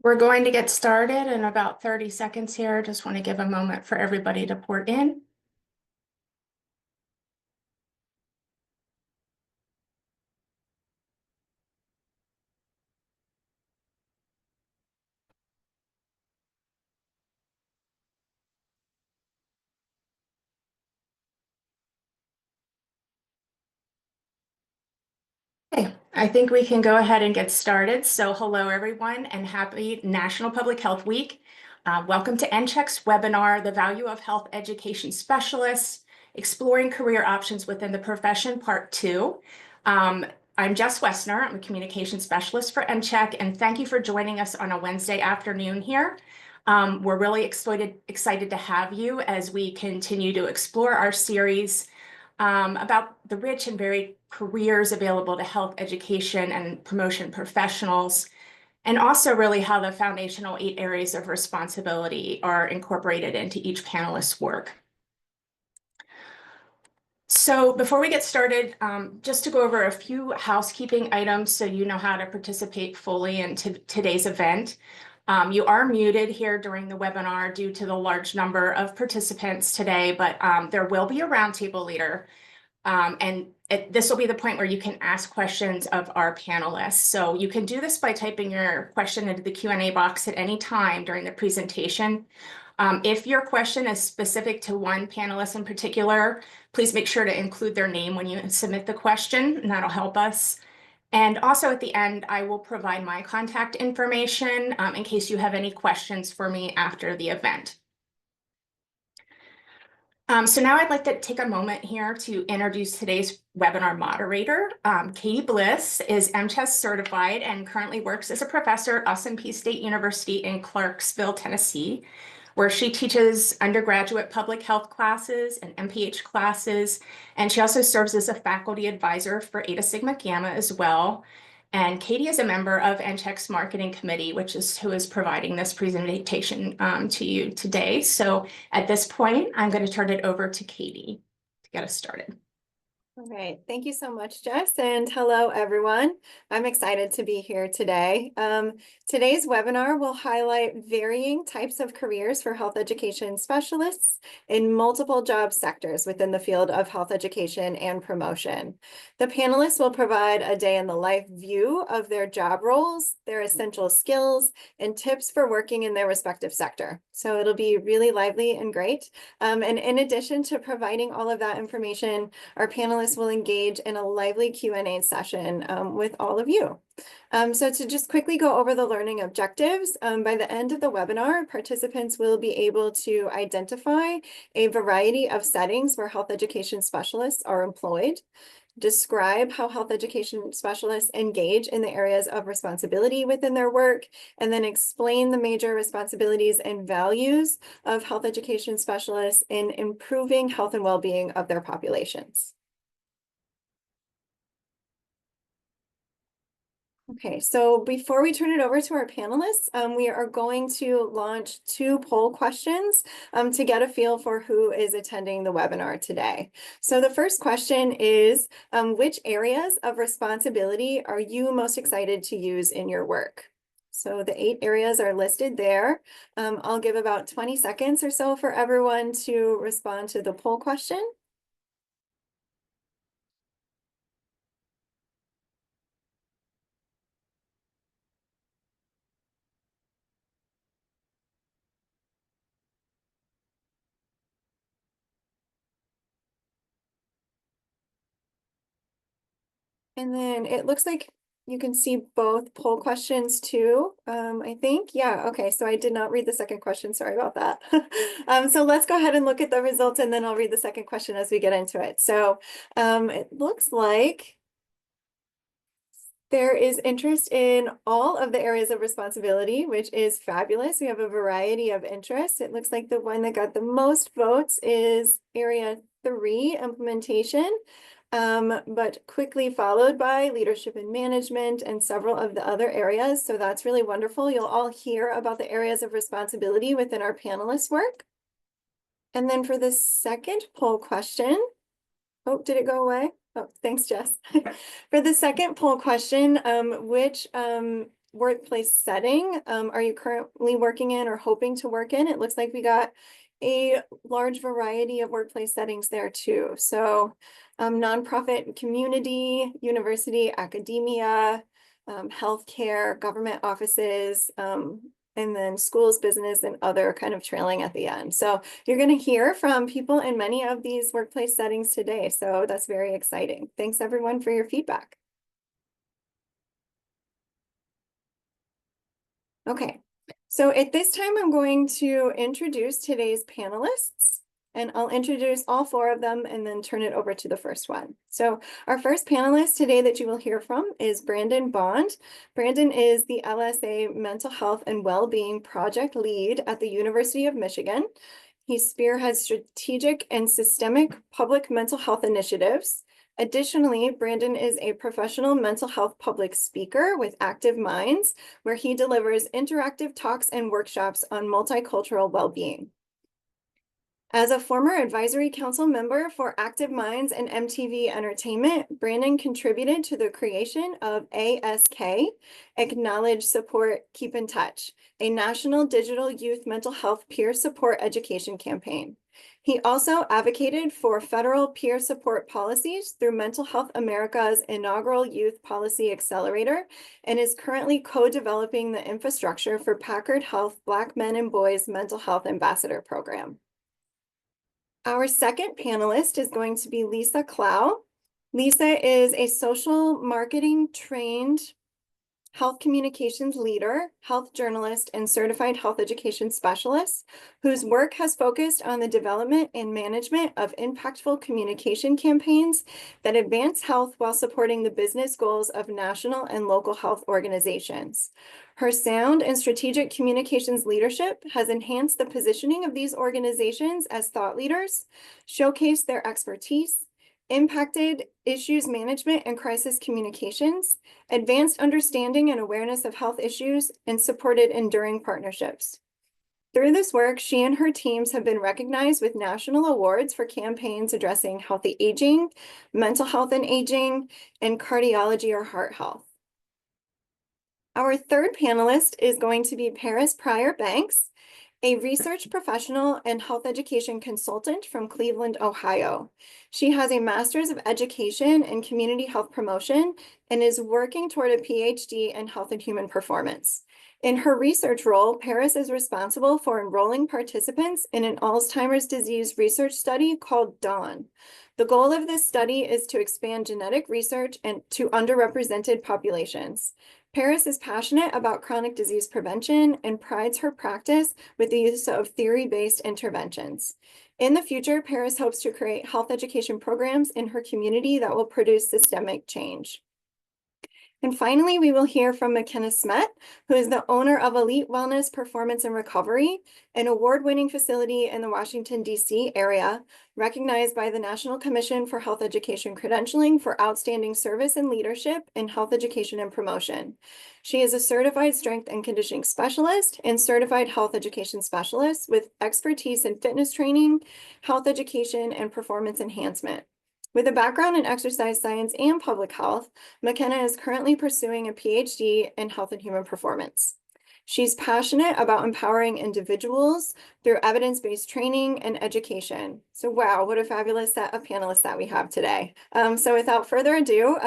We're going to get started in about 30 seconds here. Just want to give a moment for everybody to port in. Okay, I think we can go ahead and get started. So hello, everyone, and happy National Public Health Week. Welcome to NCHEC's webinar, The Value of Health Education Specialists, Exploring Career Options Within the Profession, Part 2. I'm Jess Wessner. I'm a communication specialist for NCHEC, and thank you for joining us on a Wednesday afternoon here. We're really excited to have you as we continue to explore our series about the rich and varied careers available to health education and promotion professionals, and also really how the foundational 8 areas of responsibility are incorporated into each panelist's work. So before we get started, just to go over a few housekeeping items so you know how to participate fully in today's event. You are muted here during the webinar due to the large number of participants today, but there will be a roundtable leader. This will be the point where you can ask questions of our panelists. So you can do this by typing your question into the Q&A box at any time during the presentation. If your question is specific to one panelist in particular, please make sure to include their name when you submit the question, and that'll help us. And also at the end, I will provide my contact information in case you have any questions for me after the event. So now I'd like to take a moment here to introduce today's webinar moderator. Katie Bliss is MCHES certified and currently works as a professor at S&P State University in Clarksville, Tennessee, where she teaches undergraduate public health classes and MPH classes. And she also serves as a faculty advisor for Eta Sigma Gamma as well. And Katie is a member of NCHEC's marketing committee, which is who is providing this presentation to you today. So at this point, I'm going to turn it over to Katie to get us started. All right, thank you so much, Jess, and hello, everyone. I'm excited to be here today. Today's webinar will highlight varying types of careers for health education specialists in multiple job sectors within the field of health education and promotion. The panelists will provide a day in the life view of their job roles, their essential skills, and tips for working in their respective sector. So it'll be really lively and great. And in addition to providing all of that information, our panelists will engage in a lively Q&A session with all of you. So to just quickly go over the learning objectives, by the end of the webinar, participants will be able to identify a variety of settings where health education specialists are employed, describe how health education specialists engage in the areas of responsibility within their work, and then explain the major responsibilities and values of health education specialists in improving health and well-being of their populations. Okay, so before we turn it over to our panelists, we are going to launch 2 poll questions to get a feel for who is attending the webinar today. So the first question is, which areas of responsibility are you most excited to use in your work? So the 8 areas are listed there. I'll give about 20 seconds or so for everyone to respond to the poll question. And then it looks like you can see both poll questions too, I think. Yeah, okay, so I did not read the second question, sorry about that. So let's go ahead and look at the results and then I'll read the second question as we get into it. So it looks like there is interest in all of the areas of responsibility, which is fabulous. We have a variety of interests. It looks like the one that got the most votes is area 3, implementation. But quickly followed by leadership and management and several of the other areas. So that's really wonderful. You'll all hear about the areas of responsibility within our panelists' work. And then for the second poll question, oh, did it go away? Oh, thanks, Jess. For the second poll question, which workplace setting are you currently working in or hoping to work in? It looks like we got a large variety of workplace settings there too. So nonprofit community, university, academia, healthcare, government offices, and then schools, business, and other kind of trailing at the end. So you're going to hear from people in many of these workplace settings today. So that's very exciting. Thanks everyone for your feedback. Okay, so at this time, I'm going to introduce today's panelists. And I'll introduce all four of them and then turn it over to the first one. So our first panelist today that you will hear from is Brandon Bond. Brandon is the LSA Mental Health and Wellbeing Project Lead at the University of Michigan. He spearheads strategic and systemic public mental health initiatives. Additionally, Brandon is a professional mental health public speaker with Active Minds, where he delivers interactive talks and workshops on multicultural well-being. As a former advisory council member for Active Minds and MTV Entertainment, Brandon contributed to the creation of ASK, Acknowledge, Support, Keep in Touch, a national digital youth mental health peer support education campaign. He also advocated for federal peer support policies through Mental Health America's inaugural Youth Policy Accelerator and is currently co-developing the infrastructure for Packard Health Black Men and Boys Mental Health Ambassador Program. Our second panelist is going to be Lisa Clow. Lisa is a social marketing trained health communications leader, health journalist, and certified health education specialist, whose work has focused on the development and management of impactful communication campaigns that advance health while supporting the business goals of national and local health organizations. Her sound and strategic communications leadership has enhanced the positioning of these organizations as thought leaders, showcased their expertise, impacted issues management and crisis communications, advanced understanding and awareness of health issues, and supported enduring partnerships. Through this work, she and her teams have been recognized with national awards for campaigns addressing healthy aging, mental health and aging, and cardiology or heart health. Our third panelist is going to be Paris Pryor Banks, a research professional and health education consultant from Cleveland, Ohio. She has a master's of education in community health promotion and is working toward a PhD in health and human performance. In her research role, Paris is responsible for enrolling participants in an Alzheimer's disease research study called DAWN. The goal of this study is to expand genetic research and to underrepresented populations. Paris is passionate about chronic disease prevention and prides her practice with the use of theory-based interventions. In the future, Paris hopes to create health education programs in her community that will produce systemic change. And finally, we will hear from McKenna Smet, who is the owner of Elite Wellness Performance and Recovery, an award-winning facility in the Washington, D.C. area, recognized by the National Commission for Health Education Credentialing for outstanding service and leadership in health education and promotion. She is a certified strength and conditioning specialist and certified health education specialist with expertise in fitness training, health education, and performance enhancement. With a background in exercise science and public health, McKenna is currently pursuing a PhD in health and human performance. She's passionate about empowering individuals through evidence-based training and education. So wow, what a fabulous set of panelists that we have today. So without further ado,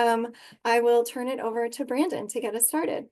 I will turn it over to Brandon to get us started.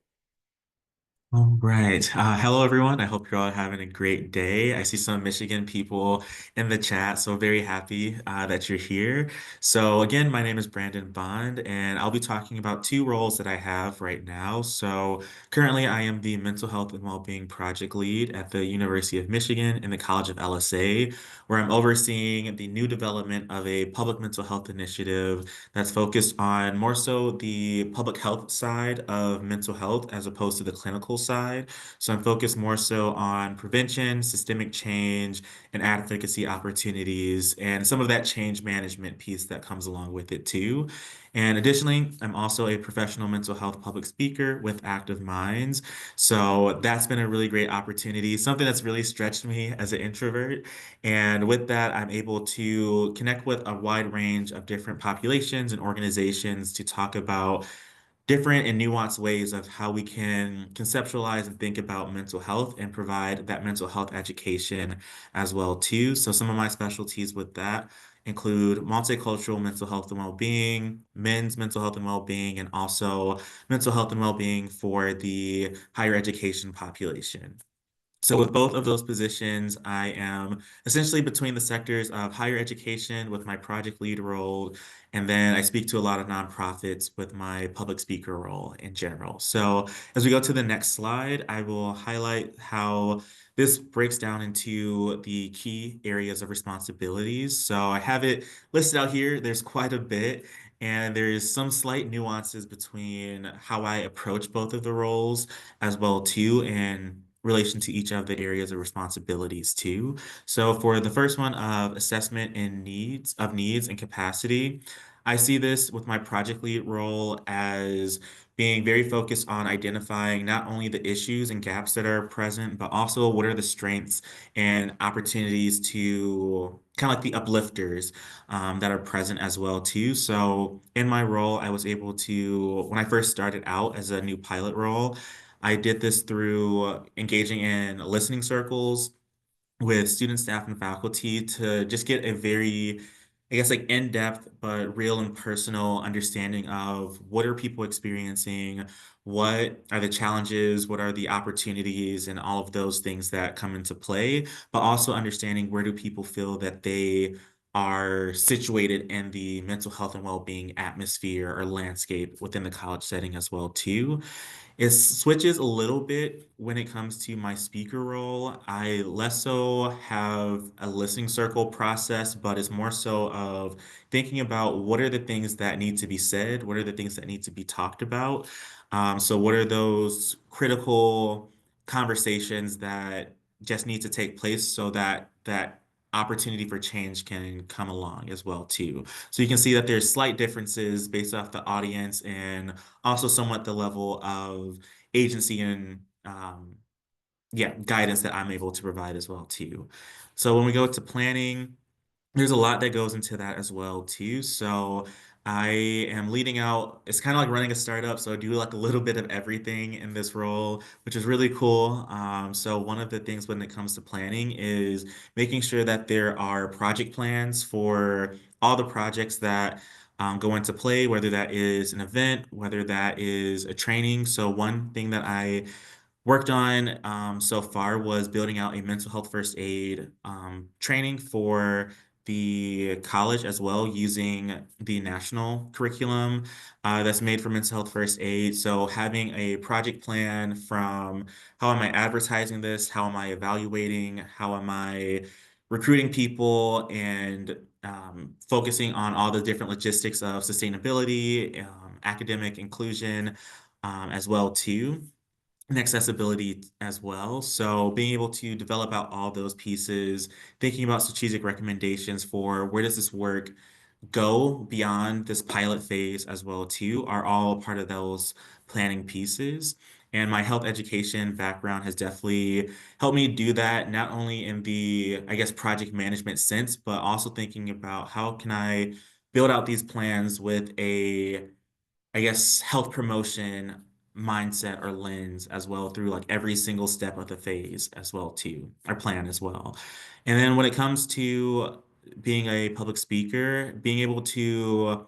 All right. Hello, everyone. I hope you're all having a great day. I see some Michigan people in the chat, so very happy that you're here. So again, my name is Brandon Bond, and I'll be talking about two roles that I have right now. So currently, I am the Mental Health and Wellbeing Project Lead at the University of Michigan in the College of LSA, where I'm overseeing the new development of a public mental health initiative that's focused on more so the public health side of mental health as opposed to the clinical side. So I'm focused more so on prevention, systemic change, and advocacy opportunities, and some of that change management piece that comes along with it too. And additionally, I'm also a professional mental health public speaker with Active Minds. So that's been a really great opportunity, something that's really stretched me as an introvert. And with that, I'm able to connect with a wide range of different populations and organizations to talk about different and nuanced ways of how we can conceptualize and think about mental health and provide that mental health education as well too. So some of my specialties with that include multicultural mental health and well-being, men's mental health and well-being, and also mental health and well-being for the higher education population. So with both of those positions, I am essentially between the sectors of higher education with my project lead role, and then I speak to a lot of nonprofits with my public speaker role in general. So as we go to the next slide, I will highlight how this breaks down into the key areas of responsibilities. So I have it listed out here. There's quite a bit, and there's some slight nuances between how I approach both of the roles as well too, in relation to each of the areas of responsibilities too. So for the first one of assessment and needs and capacity, I see this with my project lead role as being very focused on identifying not only the issues and gaps that are present, but also what are the strengths and opportunities to kind of like the uplifters that are present as well too. So in my role, I was able to, when I first started out as a new pilot role, I did this through engaging in listening circles with student staff and faculty to just get a very, I guess, like in-depth but real and personal understanding of what are people experiencing, what are the challenges, what are the opportunities, and all of those things that come into play, but also understanding where do people feel that they are situated in the mental health and well-being atmosphere or landscape within the college setting as well too. It switches a little bit when it comes to my speaker role. I less so have a listening circle process, but it's more so of thinking about what are the things that need to be said, what are the things that need to be talked about. So what are those critical conversations that just need to take place so that that opportunity for change can come along as well too. So you can see that there's slight differences based off the audience and also somewhat the level of agency and yeah, guidance that I'm able to provide as well too. So when we go to planning, there's a lot that goes into that as well too. So I am leading out, it's kind of like running a startup. So I do like a little bit of everything in this role, which is really cool. So one of the things when it comes to planning is making sure that there are project plans for all the projects that go into play, whether that is an event, whether that is a training. So one thing that I worked on so far was building out a mental health first aid training for the college as well, using the national curriculum that's made for mental health first aid. So having a project plan from how am I advertising this, how am I evaluating, how am I recruiting people, and focusing on all the different logistics of sustainability, academic inclusion as well too, and accessibility as well. So being able to develop out all those pieces, thinking about strategic recommendations for where does this work go beyond this pilot phase as well too, are all part of those planning pieces. And my health education background has definitely helped me do that, not only in the, I guess, project management sense, but also thinking about how can I build out these plans with a, I guess, health promotion mindset or lens as well through like every single step of the phase as well too, our plan as well. And then when it comes to being a public speaker, being able to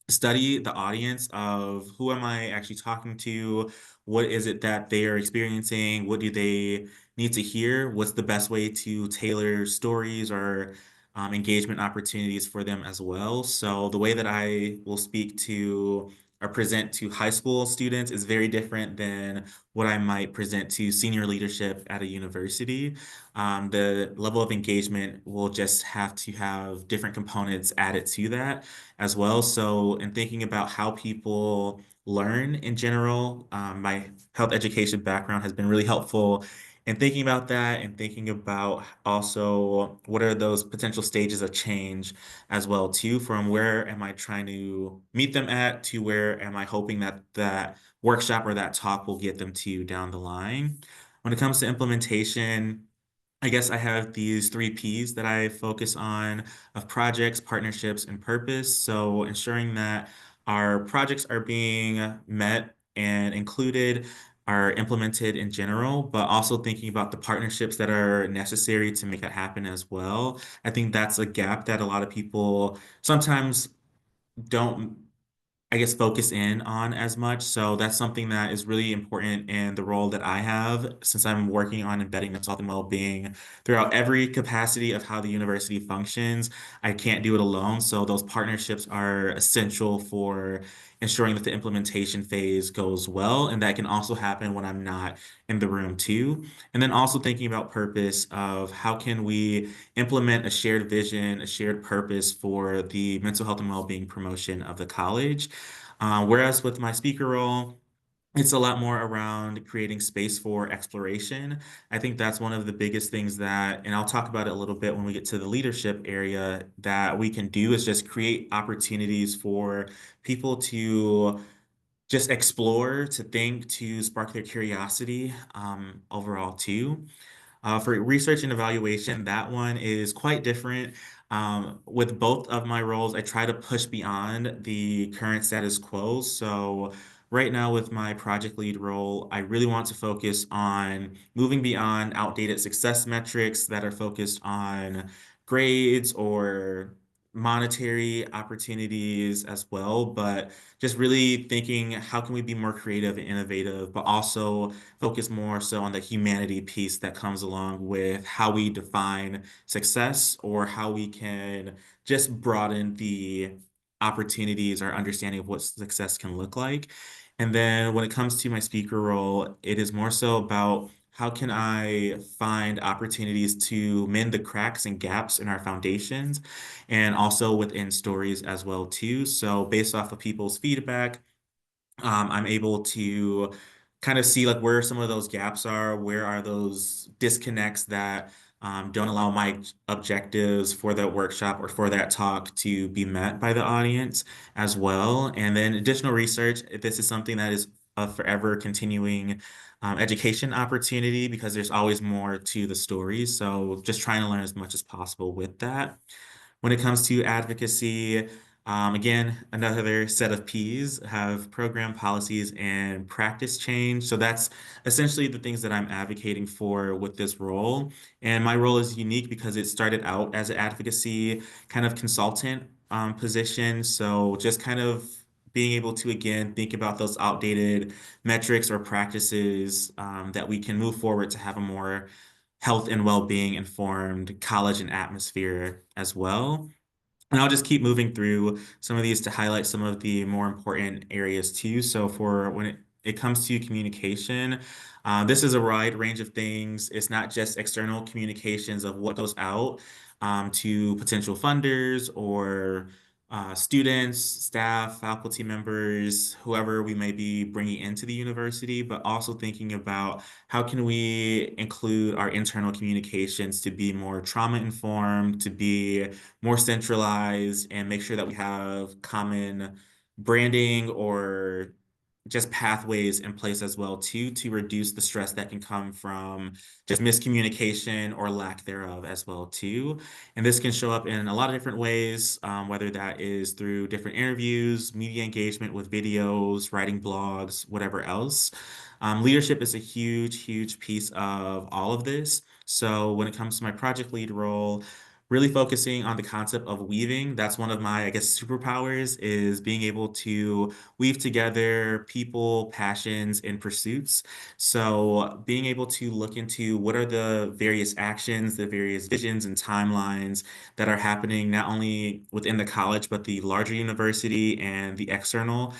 study the audience of who am I actually talking to? What is it that they are experiencing? What do they need to hear? What's the best way to tailor stories or engagement opportunities for them as well? So the way that I will speak to or present to high school students is very different than what I might present to senior leadership at a university. The level of engagement will just have to have different components added to that as well. So in thinking about how people learn in general, my health education background has been really helpful in thinking about that and thinking about also what are those potential stages of change as well too, from where am I trying to meet them at to where am I hoping that that workshop or that talk will get them to down the line. When it comes to implementation, I guess I have these three P's that I focus on of projects, partnerships, and purpose. So ensuring that our projects are being met and included, are implemented in general, but also thinking about the partnerships that are necessary to make that happen as well. I think that's a gap that a lot of people sometimes don't, I guess, focus in on as much. So that's something that is really important in the role that I have, since I'm working on embedding mental health and well-being throughout every capacity of how the university functions. I can't do it alone. So those partnerships are essential for ensuring that the implementation phase goes well. And that can also happen when I'm not in the room too. And then also thinking about purpose of how can we implement a shared vision, a shared purpose for the mental health and well-being promotion of the college. Whereas with my speaker role, it's a lot more around creating space for exploration. I think that's one of the biggest things that, and I'll talk about it a little bit when we get to the leadership area, that we can do is just create opportunities for people to just explore, to think, to spark their curiosity, overall too. For research and evaluation, that one is quite different. With both of my roles, I try to push beyond the current status quo. So right now with my project lead role, I really want to focus on moving beyond outdated success metrics that are focused on grades or monetary opportunities as well, but just really thinking how can we be more creative and innovative, but also focus more so on the humanity piece that comes along with how we define success, or how we can just broaden the opportunities or understanding of what success can look like. And then when it comes to my speaker role, it is more so about how can I find opportunities to mend the cracks and gaps in our foundations, and also within stories as well too. So based off of people's feedback, I'm able to kind of see like where some of those gaps are, where are those disconnects that don't allow my objectives for the workshop or for that talk to be met by the audience as well. And then additional research, this is something that is a forever continuing education opportunity, because there's always more to the story. So just trying to learn as much as possible with that. When it comes to advocacy, again, another set of P's have program policies and practice change. So that's essentially the things that I'm advocating for with this role. And my role is unique because it started out as an advocacy kind of consultant position. So just kind of being able to, again, think about those outdated metrics or practices that we can move forward to have a more health and well-being informed college and atmosphere as well. And I'll just keep moving through some of these to highlight some of the more important areas too. So for when it comes to communication, this is a wide range of things. It's not just external communications of what goes out to potential funders or students, staff, faculty members, whoever we may be bringing into the university, but also thinking about how can we include our internal communications to be more trauma informed, to be more centralized, and make sure that we have common branding or just pathways in place as well too, to reduce the stress that can come from just miscommunication or lack thereof as well too. And this can show up in a lot of different ways, whether that is through different interviews, media engagement with videos, writing blogs, whatever else. Leadership is a huge, huge piece of all of this. So when it comes to my project lead role, really focusing on the concept of weaving. That's one of my, I guess, superpowers, is being able to weave together people, passions, and pursuits. So being able to look into what are the various actions, the various visions and timelines that are happening not only within the college, but the larger university and the external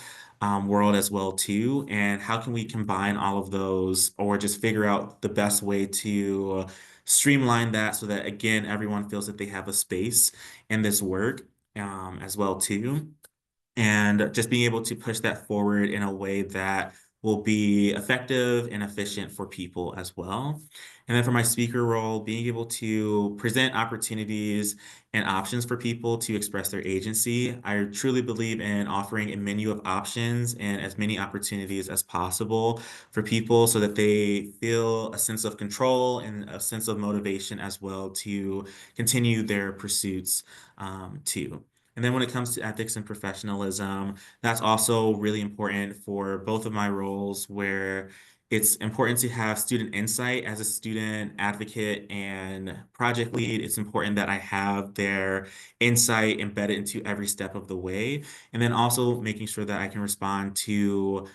world as well too. And how can we combine all of those, or just figure out the best way to streamline that so that, again, everyone feels that they have a space in this work as well too, and just being able to push that forward in a way that will be effective and efficient for people as well. And then for my speaker role, being able to present opportunities and options for people to express their agency. I truly believe in offering a menu of options and as many opportunities as possible for people, so that they feel a sense of control and a sense of motivation as well to continue their pursuits too. And then when it comes to ethics and professionalism, that's also really important for both of my roles, where it's important to have student insight as a student advocate and project lead. It's important that I have their insight embedded into every step of the way. And then also making sure that I can respond to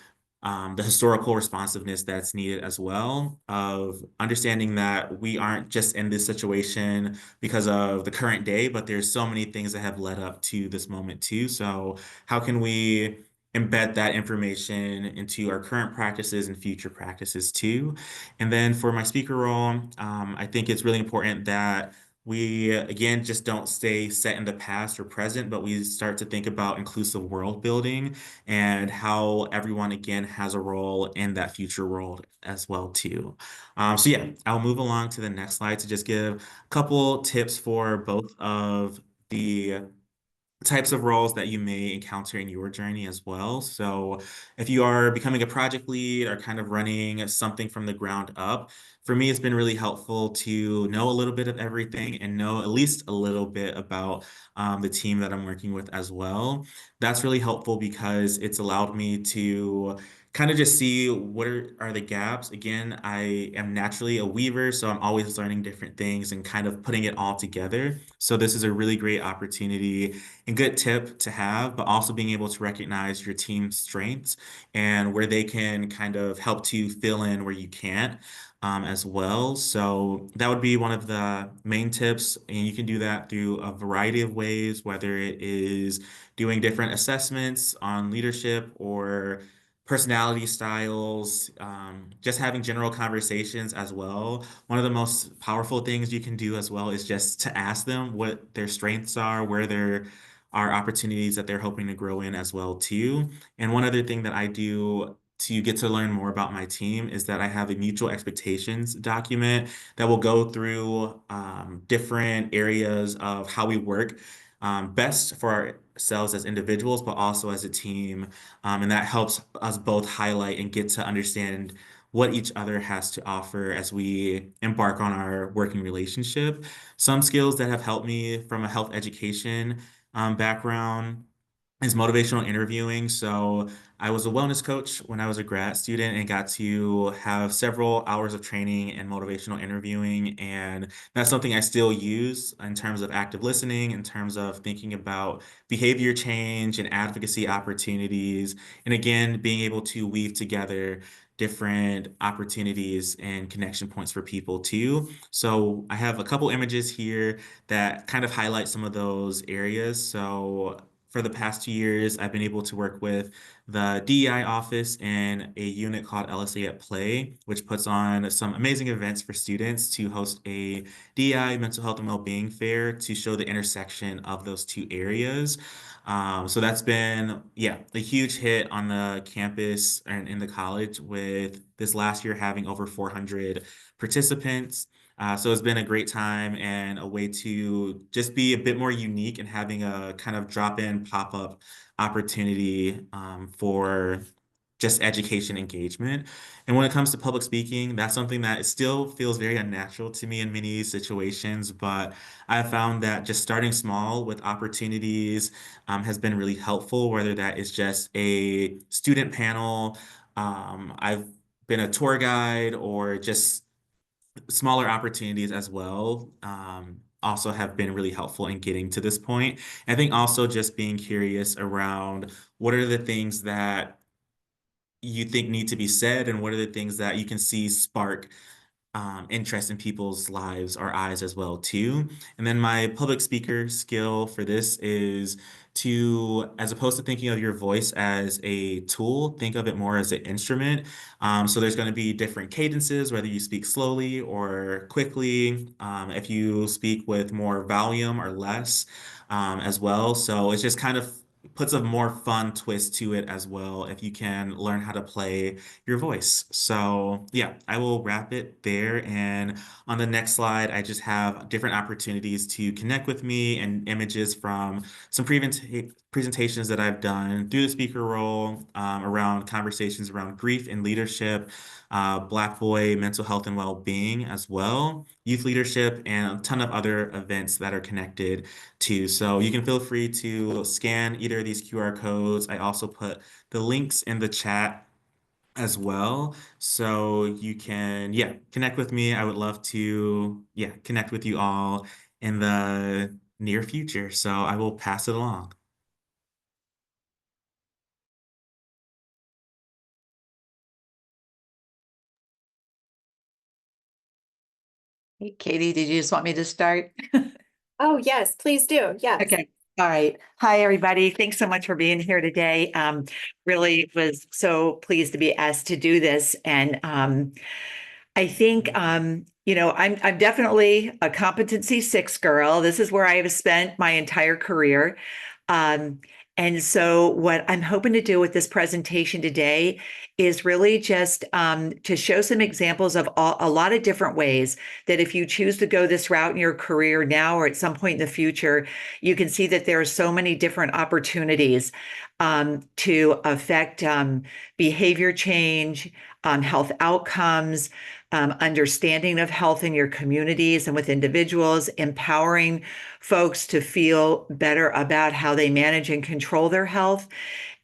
the historical responsiveness that's needed as well, of understanding that we aren't just in this situation because of the current day, but there's so many things that have led up to this moment too. So how can we embed that information into our current practices and future practices too? And then for my speaker role, I think it's really important that we, again, just don't stay set in the past or present, but we start to think about inclusive world building and how everyone, again, has a role in that future world as well too. So yeah, I'll move along to the next slide to just give a couple tips for both of the types of roles that you may encounter in your journey as well. So if you are becoming a project lead or kind of running something from the ground up, for me, it's been really helpful to know a little bit of everything and know at least a little bit about the team that I'm working with as well. That's really helpful because it's allowed me to kind of just see what are the gaps. Again, I am naturally a weaver, so I'm always learning different things and kind of putting it all together. So this is a really great opportunity and good tip to have, but also being able to recognize your team's strengths and where they can kind of help to fill in where you can't, as well. So that would be one of the main tips, and you can do that through a variety of ways, whether it is doing different assessments on leadership or personality styles, just having general conversations as well. One of the most powerful things you can do as well is just to ask them what their strengths are, where there are opportunities that they're hoping to grow in as well too. And one other thing that I do to get to learn more about my team is that I have a mutual expectations document that will go through different areas of how we work best for ourselves as individuals, but also as a team. And that helps us both highlight and get to understand what each other has to offer as we embark on our working relationship. Some skills that have helped me from a health education background is motivational interviewing. So I was a wellness coach when I was a grad student and got to have several hours of training in motivational interviewing. And that's something I still use in terms of active listening, in terms of thinking about behavior change and advocacy opportunities. And again, being able to weave together different opportunities and connection points for people too. So I have a couple images here that kind of highlight some of those areas. So for the past 2 years, I've been able to work with the DEI office in a unit called LSA at Play, which puts on some amazing events for students to host a DEI mental health and well-being fair to show the intersection of those two areas. So that's been, yeah, a huge hit on the campus and in the college, with this last year having over 400 participants. So it's been a great time and a way to just be a bit more unique and having a kind of drop-in pop-up opportunity for just education engagement. And when it comes to public speaking, that's something that it still feels very unnatural to me in many situations, but I found that just starting small with opportunities has been really helpful, whether that is just a student panel, I've been a tour guide, or just smaller opportunities as well, also have been really helpful in getting to this point. I think also just being curious around what are the things that you think need to be said and what are the things that you can see spark interest in people's lives or eyes as well too. And then my public speaker skill for this is to, as opposed to thinking of your voice as a tool, think of it more as an instrument. So there's going to be different cadences, whether you speak slowly or quickly, if you speak with more volume or less, as well. So it's just kind of puts a more fun twist to it as well if you can learn how to play your voice. So yeah, I will wrap it there. And on the next slide, I just have different opportunities to connect with me and images from some presentations that I've done through the speaker role, around conversations around grief and leadership. Black Boy Mental Health and Wellbeing as well, youth leadership, and a ton of other events that are connected to. So you can feel free to scan either of these QR codes. I also put the links in the chat as well. So you can, yeah, connect with me. I would love to, yeah, connect with you all in the near future. So I will pass it along. Hey, Katie, did you just want me to start? Oh, yes, please do. Yes. Okay. All right. Hi, everybody. Thanks so much for being here today. Really was so pleased to be asked to do this. And I think I'm definitely a competency six girl. This is where I have spent my entire career. Um, and so what I'm hoping to do with this presentation today is really just to show some examples of a lot of different ways that if you choose to go this route in your career now or at some point in the future, you can see that there are so many different opportunities to affect behavior change, health outcomes, understanding of health in your communities and with individuals, empowering folks to feel better about how they manage and control their health.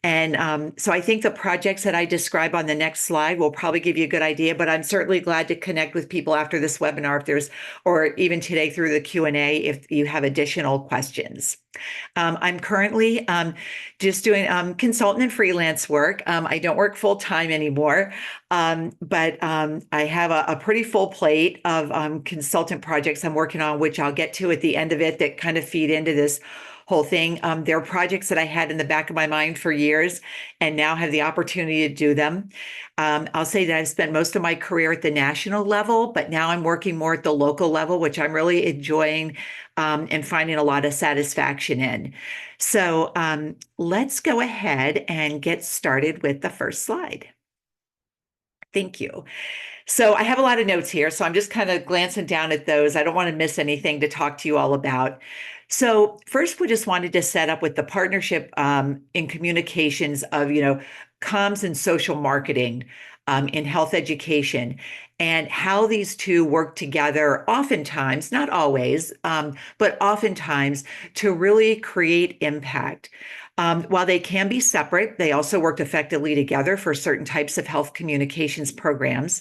And so I think the projects that I describe on the next slide will probably give you a good idea, but I'm certainly glad to connect with people after this webinar if there's, or even today through the Q&A if you have additional questions. I'm currently just doing consultant and freelance work. I don't work full time anymore, but I have a pretty full plate of consultant projects I'm working on, which I'll get to at the end of it that kind of feed into this whole thing. There are projects that I had in the back of my mind for years and now have the opportunity to do them. I'll say that I've spent most of my career at the national level, but now I'm working more at the local level, which I'm really enjoying and finding a lot of satisfaction in. So let's go ahead and get started with the first slide. Thank you. So I have a lot of notes here, so I'm just kind of glancing down at those. I don't want to miss anything to talk to you all about. So first, we just wanted to set up with the partnership in communications of, comms and social marketing in health education and how these two work together oftentimes, not always, but oftentimes to really create impact. While they can be separate, they also work effectively together for certain types of health communications programs.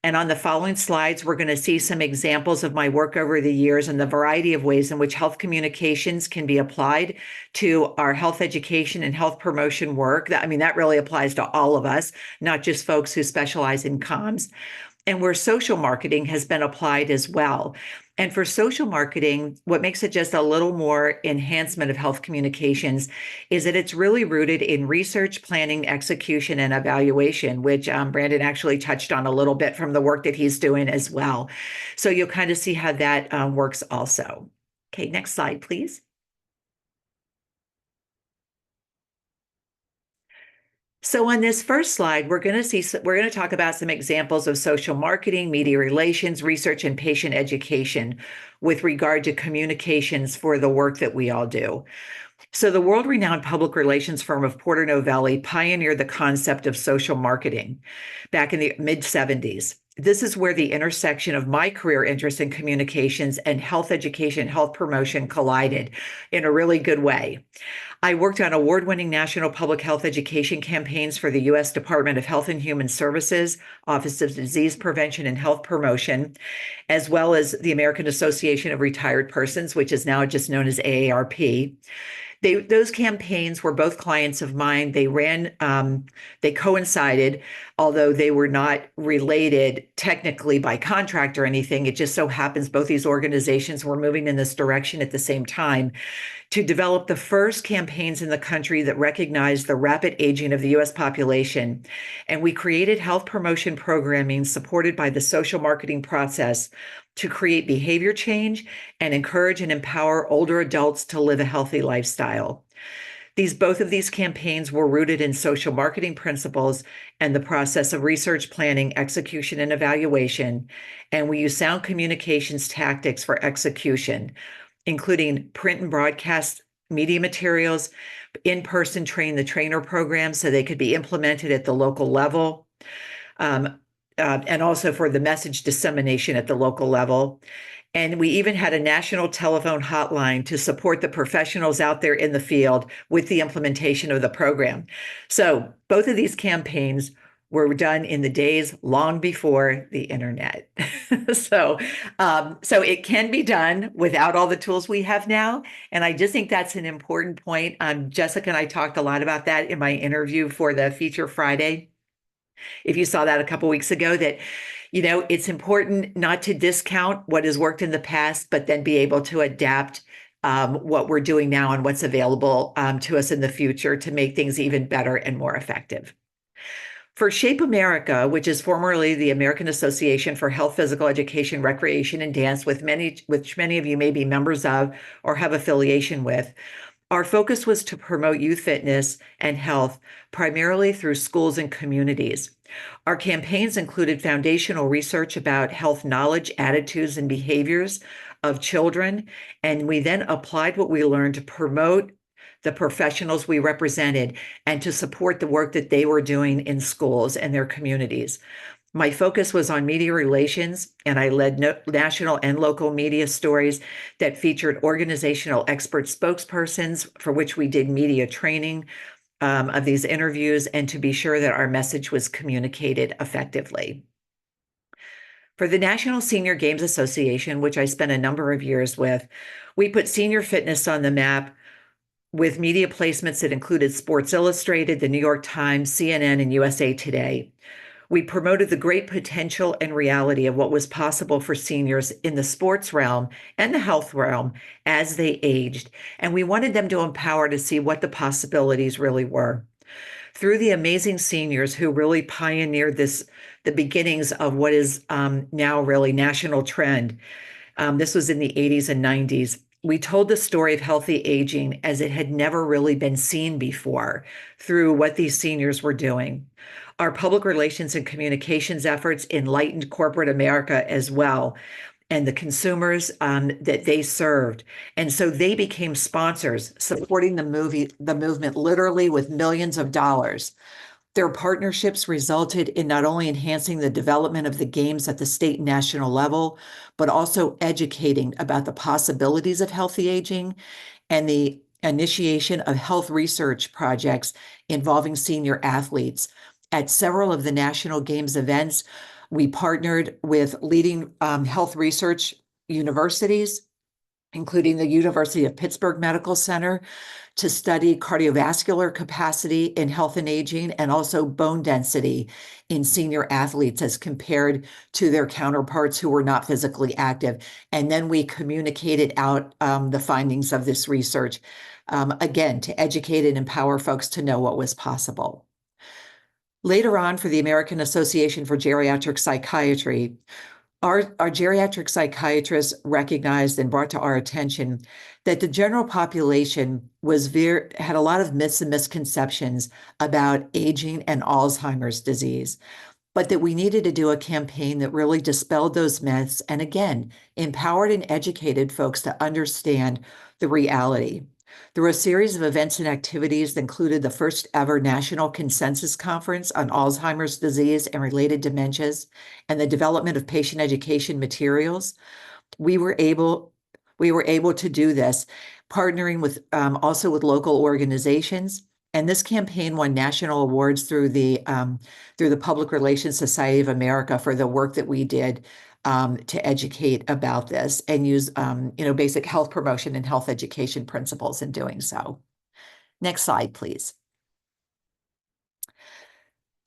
And on the following slides, we're going to see some examples of my work over the years and the variety of ways in which health communications can be applied to our health education and health promotion work. That really applies to all of us, not just folks who specialize in comms, and where social marketing has been applied as well. And for social marketing, what makes it just a little more enhancement of health communications is that it's really rooted in research, planning, execution, and evaluation, which Brandon actually touched on a little bit from the work that he's doing as well. So you'll kind of see how that works also. Okay, next slide, please. So on this first slide, we're going to talk about some examples of social marketing, media relations, research, and patient education with regard to communications for the work that we all do. So the world-renowned public relations firm of Porter Novelli pioneered the concept of social marketing back in the mid-70s. This is where the intersection of my career interest in communications and health education, health promotion collided in a really good way. I worked on award-winning national public health education campaigns for the U.S. Department of Health and Human Services, Office of Disease Prevention and Health Promotion, as well as the American Association of Retired Persons, which is now just known as AARP. Those campaigns were both clients of mine. They coincided, although they were not related technically by contract or anything. It just so happens both these organizations were moving in this direction at the same time to develop the first campaigns in the country that recognized the rapid aging of the U.S. population. And we created health promotion programming supported by the social marketing process to create behavior change and encourage and empower older adults to live a healthy lifestyle. Both of these campaigns were rooted in social marketing principles and the process of research, planning, execution, and evaluation. And we use sound communications tactics for execution, including print and broadcast media materials, in-person train the trainer programs so they could be implemented at the local level, and also for the message dissemination at the local level. And we even had a national telephone hotline to support the professionals out there in the field with the implementation of the program. So both of these campaigns were done in the days long before the internet. So it can be done without all the tools we have now. And I just think that's an important point. Jessica and I talked a lot about that in my interview for the Feature Friday. If you saw that a couple weeks ago, that it's important not to discount what has worked in the past, but then be able to adapt what we're doing now and what's available to us in the future to make things even better and more effective. For Shape America, which is formerly the American Association for Health, Physical Education, Recreation, and Dance, which many of you may be members of or have affiliation with, our focus was to promote youth fitness and health primarily through schools and communities. Our campaigns included foundational research about health knowledge, attitudes, and behaviors of children, and we then applied what we learned to promote the professionals we represented and to support the work that they were doing in schools and their communities. My focus was on media relations, and I led national and local media stories that featured organizational expert spokespersons, for which we did media training of these interviews, and to be sure that our message was communicated effectively. For the National Senior Games Association, which I spent a number of years with, we put senior fitness on the map with media placements that included Sports Illustrated, the New York Times, CNN, and USA Today. We promoted the great potential and reality of what was possible for seniors in the sports realm and the health realm as they aged, and we wanted them to empower to see what the possibilities really were. Through the amazing seniors who really pioneered the beginnings of what is now really national trend, this was in the 80s and 90s, we told the story of healthy aging as it had never really been seen before through what these seniors were doing. Our public relations and communications efforts enlightened corporate America as well, and the consumers that they served. And so they became sponsors, supporting the movement literally with millions of dollars. Their partnerships resulted in not only enhancing the development of the games at the state and national level, but also educating about the possibilities of healthy aging and the initiation of health research projects involving senior athletes. At several of the National Games events, we partnered with leading health research universities, including the University of Pittsburgh Medical Center, to study cardiovascular capacity in health and aging, and also bone density in senior athletes as compared to their counterparts who were not physically active. And then we communicated out the findings of this research, again, to educate and empower folks to know what was possible. Later on, for the American Association for Geriatric Psychiatry, our geriatric psychiatrists recognized and brought to our attention that the general population had a lot of myths and misconceptions about aging and Alzheimer's disease, but that we needed to do a campaign that really dispelled those myths and, again, empowered and educated folks to understand the reality. Through a series of events and activities that included the first ever National Consensus Conference on Alzheimer's disease and related dementias and the development of patient education materials, we were able to do this, partnering with also with local organizations. And this campaign won national awards through the Public Relations Society of America for the work that we did to educate about this and use basic health promotion and health education principles in doing so. Next slide, please.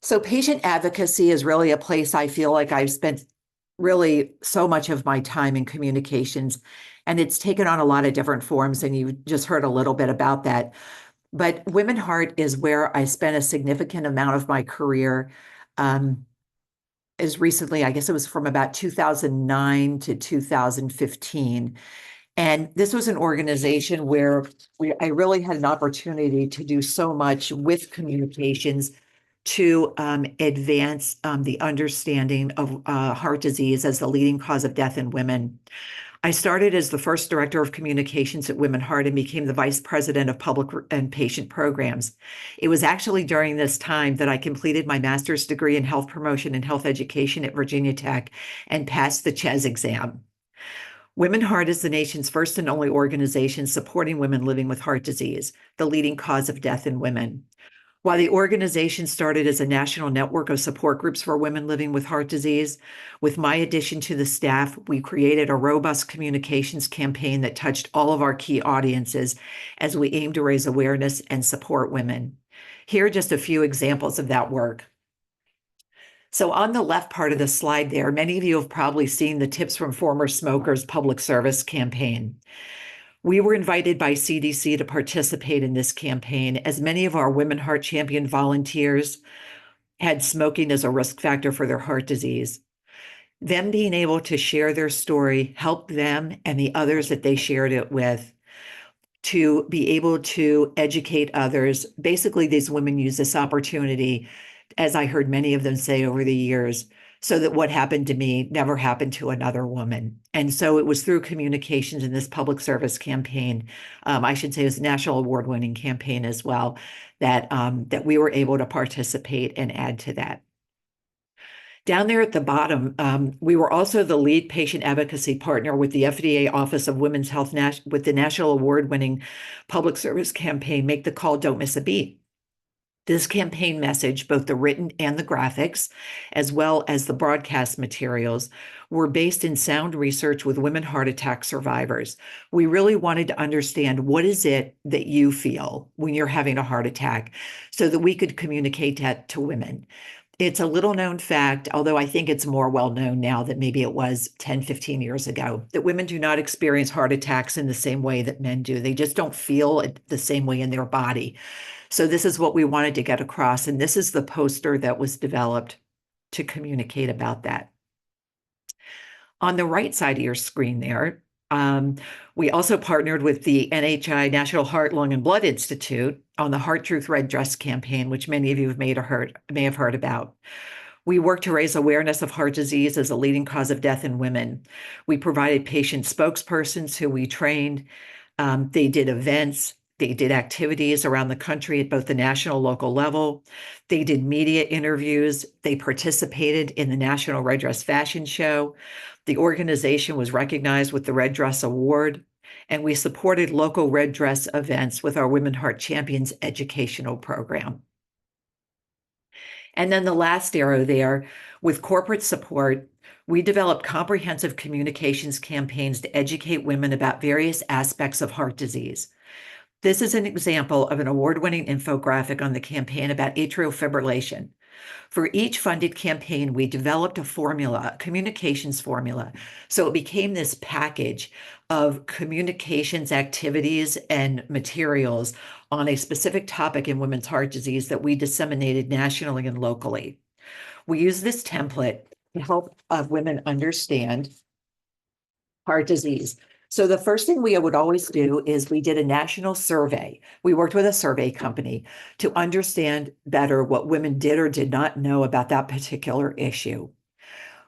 So patient advocacy is really a place I feel like I've spent really so much of my time in communications, and it's taken on a lot of different forms, and you just heard a little bit about that. But Women Heart is where I spent a significant amount of my career. As recently, I guess it was from about 2009 to 2015. And this was an organization where I really had an opportunity to do so much with communications to advance the understanding of heart disease as the leading cause of death in women. I started as the first director of communications at Women Heart and became the vice president of public and patient programs. It was actually during this time that I completed my master's degree in health promotion and health education at Virginia Tech and passed the CHES exam. Women Heart is the nation's first and only organization supporting women living with heart disease, the leading cause of death in women. While the organization started as a national network of support groups for women living with heart disease, with my addition to the staff, we created a robust communications campaign that touched all of our key audiences as we aim to raise awareness and support women. Here are just a few examples of that work. So on the left part of the slide there, many of you have probably seen the Tips from Former Smokers public service campaign. We were invited by CDC to participate in this campaign as many of our Women Heart Champion volunteers had smoking as a risk factor for their heart disease. Them being able to share their story helped them and the others that they shared it with to be able to educate others. Basically, these women use this opportunity, as I heard many of them say over the years, so that what happened to me never happened to another woman. And so it was through communications in this public service campaign, I should say it was a national award-winning campaign as well, that we were able to participate and add to that. Down there at the bottom, we were also the lead patient advocacy partner with the FDA Office of Women's Health with the national award-winning public service campaign, Make the Call, Don't Miss a Beat. This campaign message, both the written and the graphics, as well as the broadcast materials, were based in sound research with women heart attack survivors. We really wanted to understand what is it that you feel when you're having a heart attack so that we could communicate that to women. It's a little known fact, although I think it's more well known now than maybe it was 10, 15 years ago, that women do not experience heart attacks in the same way that men do. They just don't feel it the same way in their body. So this is what we wanted to get across. And this is the poster that was developed to communicate about that. On the right side of your screen there, we also partnered with the NHI National Heart, Lung, and Blood Institute on the Heart Truth Red Dress campaign, which many of you may have heard about. We work to raise awareness of heart disease as a leading cause of death in women. We provided patient spokespersons who we trained. They did events. They did activities around the country at both the national and local level. They did media interviews. They participated in the National Red Dress Fashion Show. The organization was recognized with the Red Dress Award, and we supported local red dress events with our Women Heart Champions educational program. And then the last arrow there, with corporate support, we developed comprehensive communications campaigns to educate women about various aspects of heart disease. This is an example of an award-winning infographic on the campaign about atrial fibrillation. For each funded campaign, we developed a formula, a communications formula. So it became this package of communications activities and materials on a specific topic in women's heart disease that we disseminated nationally and locally. We use this template to help women understand heart disease. So the first thing we would always do is we did a national survey. We worked with a survey company to understand better what women did or did not know about that particular issue.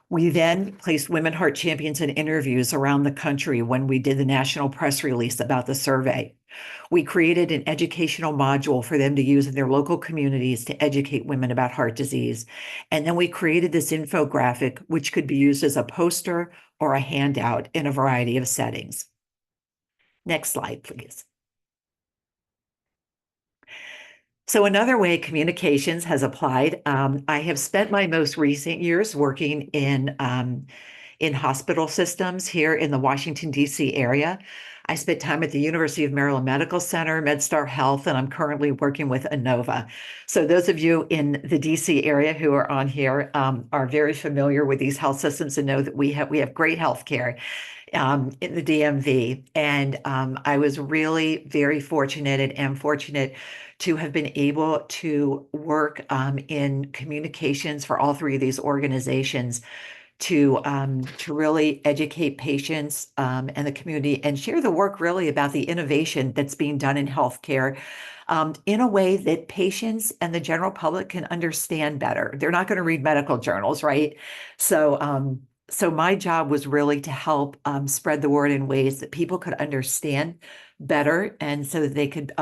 We then placed Women Heart Champions in interviews around the country when we did the national press release about the survey. We created an educational module for them to use in their local communities to educate women about heart disease. And then we created this infographic, which could be used as a poster or a handout in a variety of settings. Next slide, please. So another way communications has applied, I have spent my most recent years working in hospital systems here in the Washington, D.C. area. I spent time at the University of Maryland Medical Center, MedStar Health, and I'm currently working with Inova. So those of you in the DC area who are on here are very familiar with these health systems and know that we have great health care in the DMV. And I was really very fortunate and am fortunate to have been able to work in communications for all three of these organizations to really educate patients and the community and share the work really about the innovation that's being done in healthcare in a way that patients and the general public can understand better. They're not going to read medical journals, right? So So my job was really to help spread the word in ways that people could understand better, and so that they could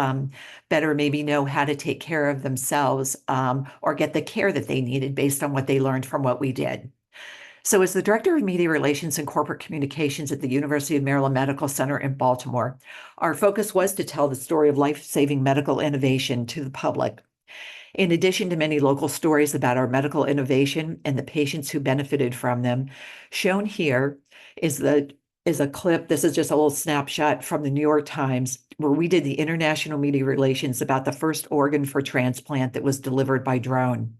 better maybe know how to take care of themselves or get the care that they needed based on what they learned from what we did. So as the Director of Media Relations and Corporate Communications at the University of Maryland Medical Center in Baltimore, our focus was to tell the story of life-saving medical innovation to the public. In addition to many local stories about our medical innovation and the patients who benefited from them, shown here is a clip. This is just a little snapshot from the New York Times, where we did the international media relations about the first organ for transplant that was delivered by drone.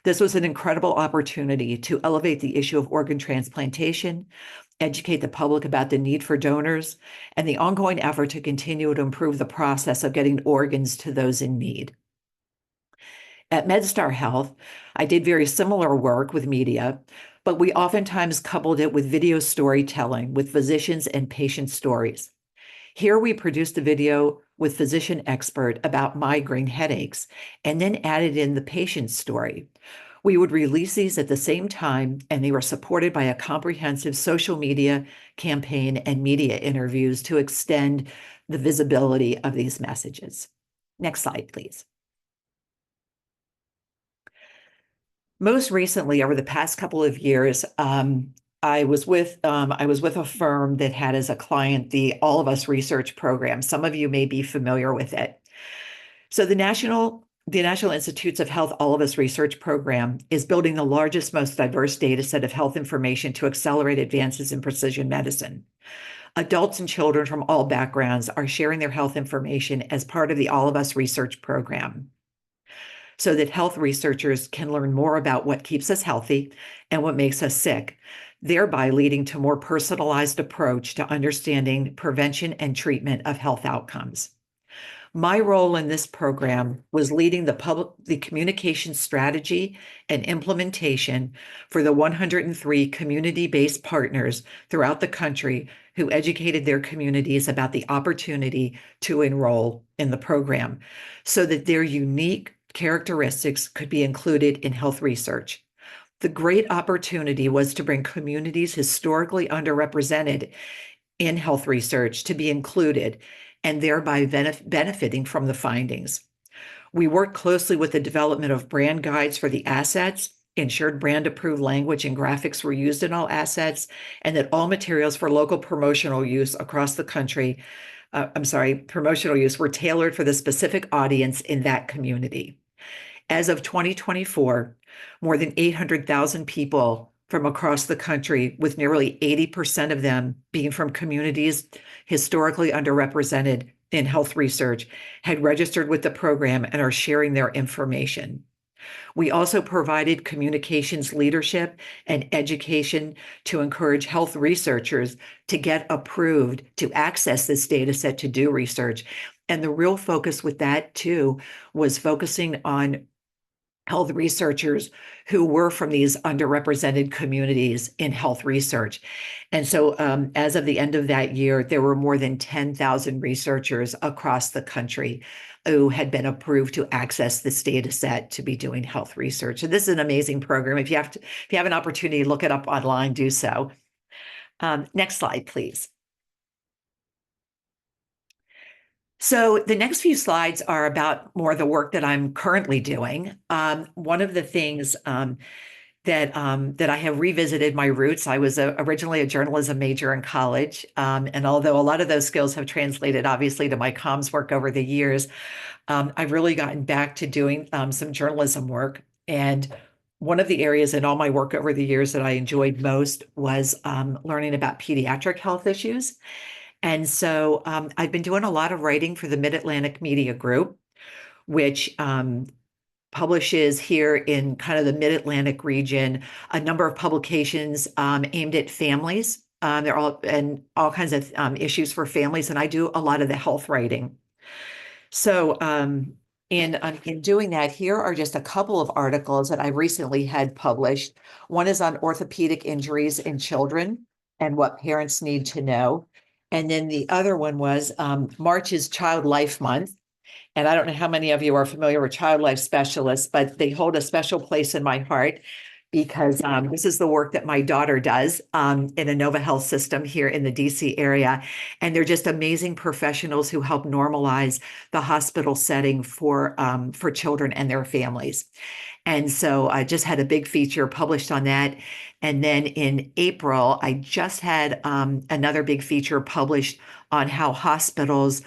This was an incredible opportunity to elevate the issue of organ transplantation, educate the public about the need for donors, and the ongoing effort to continue to improve the process of getting organs to those in need. At MedStar Health, I did very similar work with media, but we oftentimes coupled it with video storytelling with physicians and patient stories. Here we produced a video with physician expert about migraine headaches and then added in the patient's story. We would release these at the same time, and they were supported by a comprehensive social media campaign and media interviews to extend the visibility of these messages. Next slide, please. Most recently, over the past couple of years, I was with a firm that had as a client the All of Us research program. Some of you may be familiar with it. So the National Institutes of Health All of Us research program is building the largest, most diverse data set of health information to accelerate advances in precision medicine. Adults and children from all backgrounds are sharing their health information as part of the All of Us research program, so that health researchers can learn more about what keeps us healthy and what makes us sick, thereby leading to more personalized approach to understanding prevention and treatment of health outcomes. My role in this program was leading the communication strategy and implementation for the 103 community-based partners throughout the country who educated their communities about the opportunity to enroll in the program, so that their unique characteristics could be included in health research. The great opportunity was to bring communities historically underrepresented in health research to be included, and thereby benefiting from the findings. We worked closely with the development of brand guides for the assets, ensured brand approved language and graphics were used in all assets, and that all materials for local promotional use across the country, promotional use, were tailored for the specific audience in that community. As of 2024, more than 800,000 people from across the country, with nearly 80% of them being from communities historically underrepresented in health research, had registered with the program and are sharing their information. We also provided communications leadership and education to encourage health researchers to get approved to access this data set to do research. And the real focus with that too was focusing on health researchers who were from these underrepresented communities in health research. And so as of the end of that year, there were more than 10,000 researchers across the country who had been approved to access this data set to be doing health research. And this is an amazing program. If you have an opportunity to look it up online, do so. Next slide, please. So the next few slides are about more of the work that I'm currently doing. One of the things that I have revisited my roots. I was originally a journalism major in college, and although a lot of those skills have translated obviously to my comms work over the years, I've really gotten back to doing some journalism work. And one of the areas in all my work over the years that I enjoyed most was learning about pediatric health issues. And so I've been doing a lot of writing for the Mid-Atlantic Media Group, which publishes here in kind of the Mid-Atlantic region a number of publications aimed at families. They're all kinds of issues for families, and I do a lot of the health writing. So in doing that, here are just a couple of articles that I recently had published. One is on orthopedic injuries in children and what parents need to know. And then the other one was March is Child Life Month. And I don't know how many of you are familiar with child life specialists, but they hold a special place in my heart because this is the work that my daughter does in a Nova Health system here in the DC area. And they're just amazing professionals who help normalize the hospital setting for children and their families. And so I just had a big feature published on that. And then in April, I just had another big feature published on how hospitals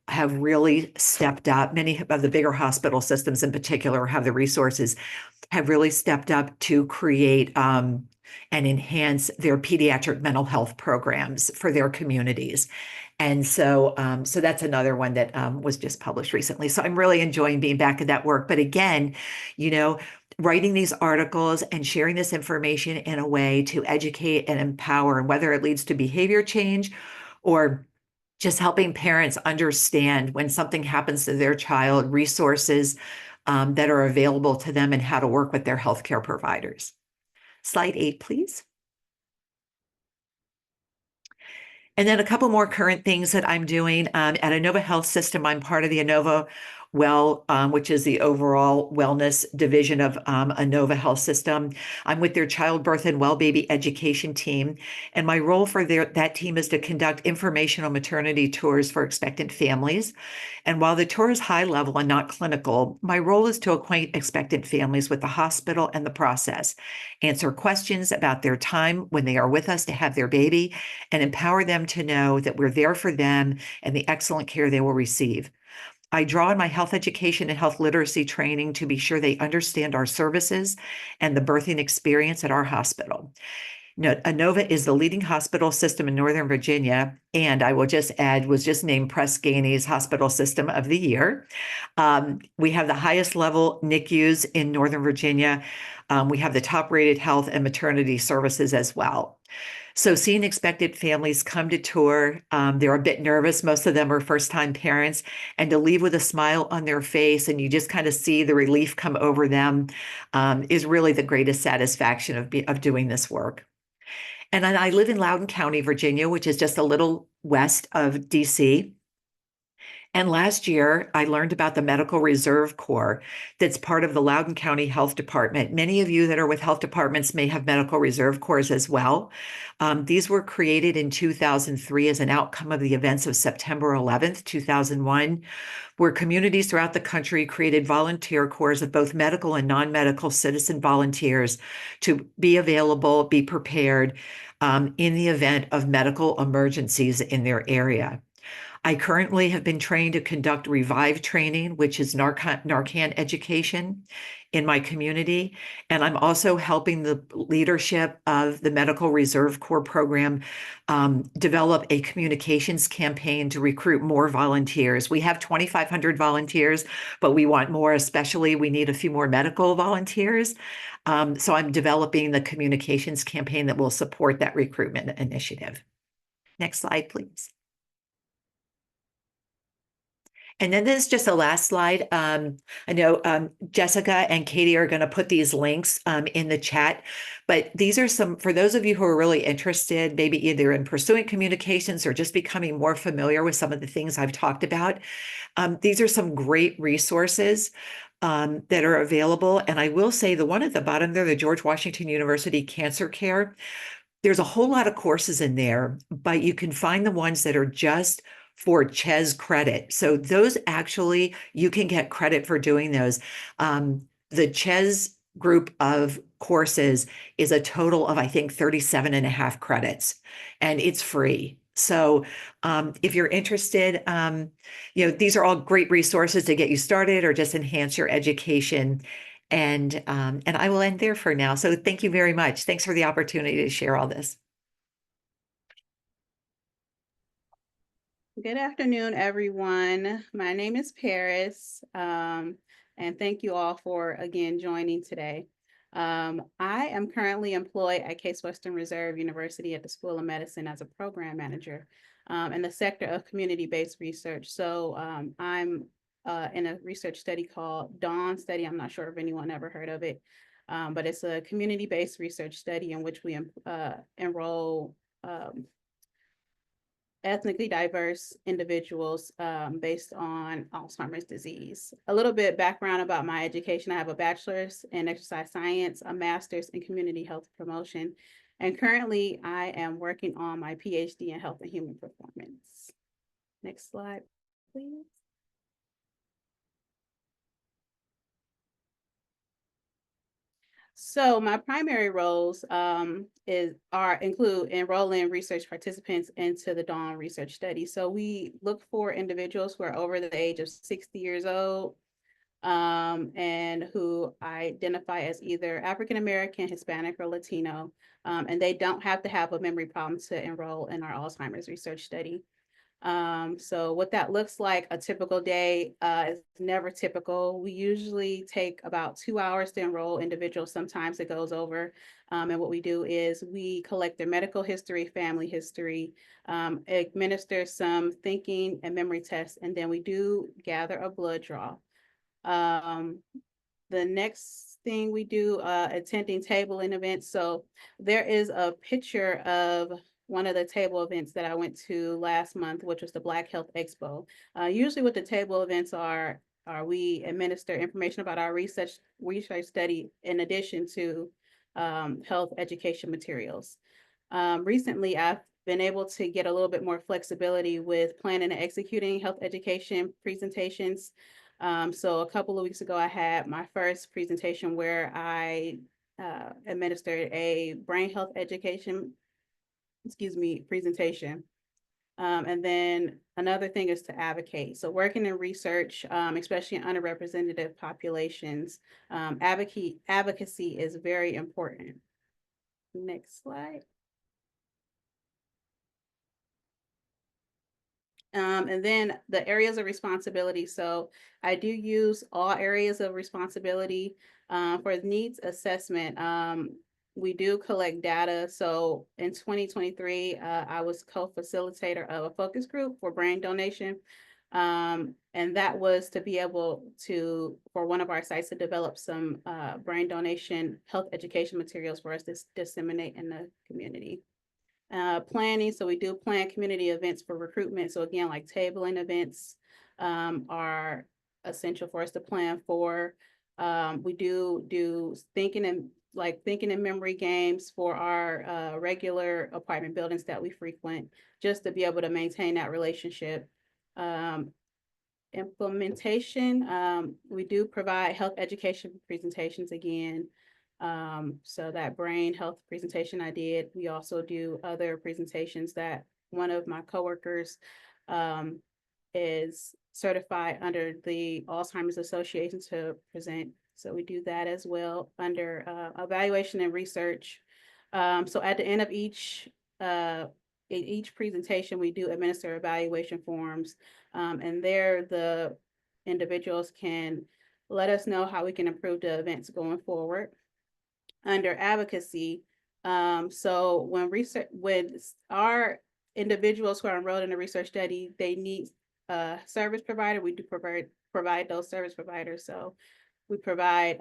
have really stepped up. Many of the bigger hospital systems in particular have the resources, have really stepped up to create and enhance their pediatric mental health programs for their communities. And so, so that's another one that was just published recently. So I'm really enjoying being back at that work. But again, writing these articles and sharing this information in a way to educate and empower, and whether it leads to behavior change or just helping parents understand when something happens to their child, resources that are available to them and how to work with their healthcare providers. Slide 8, please. And then a couple more current things that I'm doing at Inova Health System. I'm part of the Inova Well, which is the overall wellness division of Inova Health System. I'm with their childbirth and well baby education team. And my role for that team is to conduct informational maternity tours for expectant families. And while the tour is high level and not clinical, my role is to acquaint expectant families with the hospital and the process, answer questions about their time when they are with us to have their baby, and empower them to know that we're there for them and the excellent care they will receive. I draw on my health education and health literacy training to be sure they understand our services and the birthing experience at our hospital. Inova is the leading hospital system in Northern Virginia, and I will just add, was just named Press Ganey's Hospital System of the Year. We have the highest level NICUs in Northern Virginia. We have the top rated health and maternity services as well. So seeing expected families come to tour, they're a bit nervous. Most of them are first-time parents, and to leave with a smile on their face and you just kind of see the relief come over them is really the greatest satisfaction of doing this work. And then I live in Loudoun County, Virginia, which is just a little west of DC. And last year, I learned about the Medical Reserve Corps that's part of the Loudoun County Health Department. Many of you that are with health departments may have Medical Reserve Corps as well. These were created in 2003 as an outcome of the events of September 11th, 2001, where communities throughout the country created volunteer corps of both medical and non-medical citizen volunteers to be available, be prepared in the event of medical emergencies in their area. I currently have been trained to conduct Revive training, which is Narcan education in my community. And I'm also helping the leadership of the Medical Reserve Corps program develop a communications campaign to recruit more volunteers. We have 2,500 volunteers, but we want more, especially we need a few more medical volunteers. So I'm developing the communications campaign that will support that recruitment initiative. Next slide, please. And then there's just a last slide. I know Jessica and Katie are going to put these links in the chat, but these are some, for those of you who are really interested, maybe either in pursuing communications or just becoming more familiar with some of the things I've talked about. These are some great resources that are available. And I will say the one at the bottom there, the George Washington University Cancer Care, there's a whole lot of courses in there, but you can find the ones that are just for CHES credit. So those actually, you can get credit for doing those. The CHES group of courses is a total of, I think, 37 and a half credits, and it's free. So if you're interested, these are all great resources to get you started or just enhance your education. And I will end there for now. So thank you very much. Thanks for the opportunity to share all this. Good afternoon, everyone. My name is Paris, and thank you all for, again, joining today. I am currently employed at Case Western Reserve University at the School of Medicine as a program manager in the sector of community-based research. So I'm in a research study called DAWN study. I'm not sure if anyone ever heard of it, but it's a community-based research study in which we enroll ethnically diverse individuals based on Alzheimer's disease. A little bit background about my education. I have a bachelor's in exercise science, a master's in community health promotion, and currently I am working on my PhD in health and human performance. Next slide, please. So my primary roles include enrolling research participants into the Dawn research study. So we look for individuals who are over the age of 60 years old and who identify as either African American, Hispanic, or Latino. And they don't have to have a memory problem to enroll in our Alzheimer's research study. So what that looks like, a typical day is never typical. We usually take about 2 hours to enroll individuals. Sometimes it goes over. And what we do is we collect their medical history, family history, administer some thinking and memory tests, and then we do gather a blood draw. The next thing we do, attending tabling events. So there is a picture of one of the table events that I went to last month, which was the Black Health Expo. Usually what the table events are we administer information about our research study in addition to health education materials. Recently, I've been able to get a little bit more flexibility with planning and executing health education presentations. So a couple of weeks ago, I had my first presentation where I administered a brain health education, presentation. And then another thing is to advocate. So working in research, especially in underrepresented populations, advocacy is very important. Next slide. And then the areas of responsibility. So I do use all areas of responsibility for needs assessment. We do collect data. So in 2023, I was co-facilitator of a focus group for brain donation. And that was to be able to, for one of our sites, to develop some brain donation health education materials for us to disseminate in the community. Planning, so we do plan community events for recruitment. So again, like tabling events are essential for us to plan for. We do thinking and memory games for our regular apartment buildings that we frequent, just to be able to maintain that relationship. Implementation, we do provide health education presentations again. So that brain health presentation I did, we also do other presentations that one of my coworkers is certified under the Alzheimer's Association to present. So we do that as well under evaluation and research. So at the end of each presentation, we do administer evaluation forms, and there the individuals can let us know how we can improve the events going forward. Under advocacy, so when our individuals who are enrolled in a research study, they need a service provider, we do provide those service providers. So we provide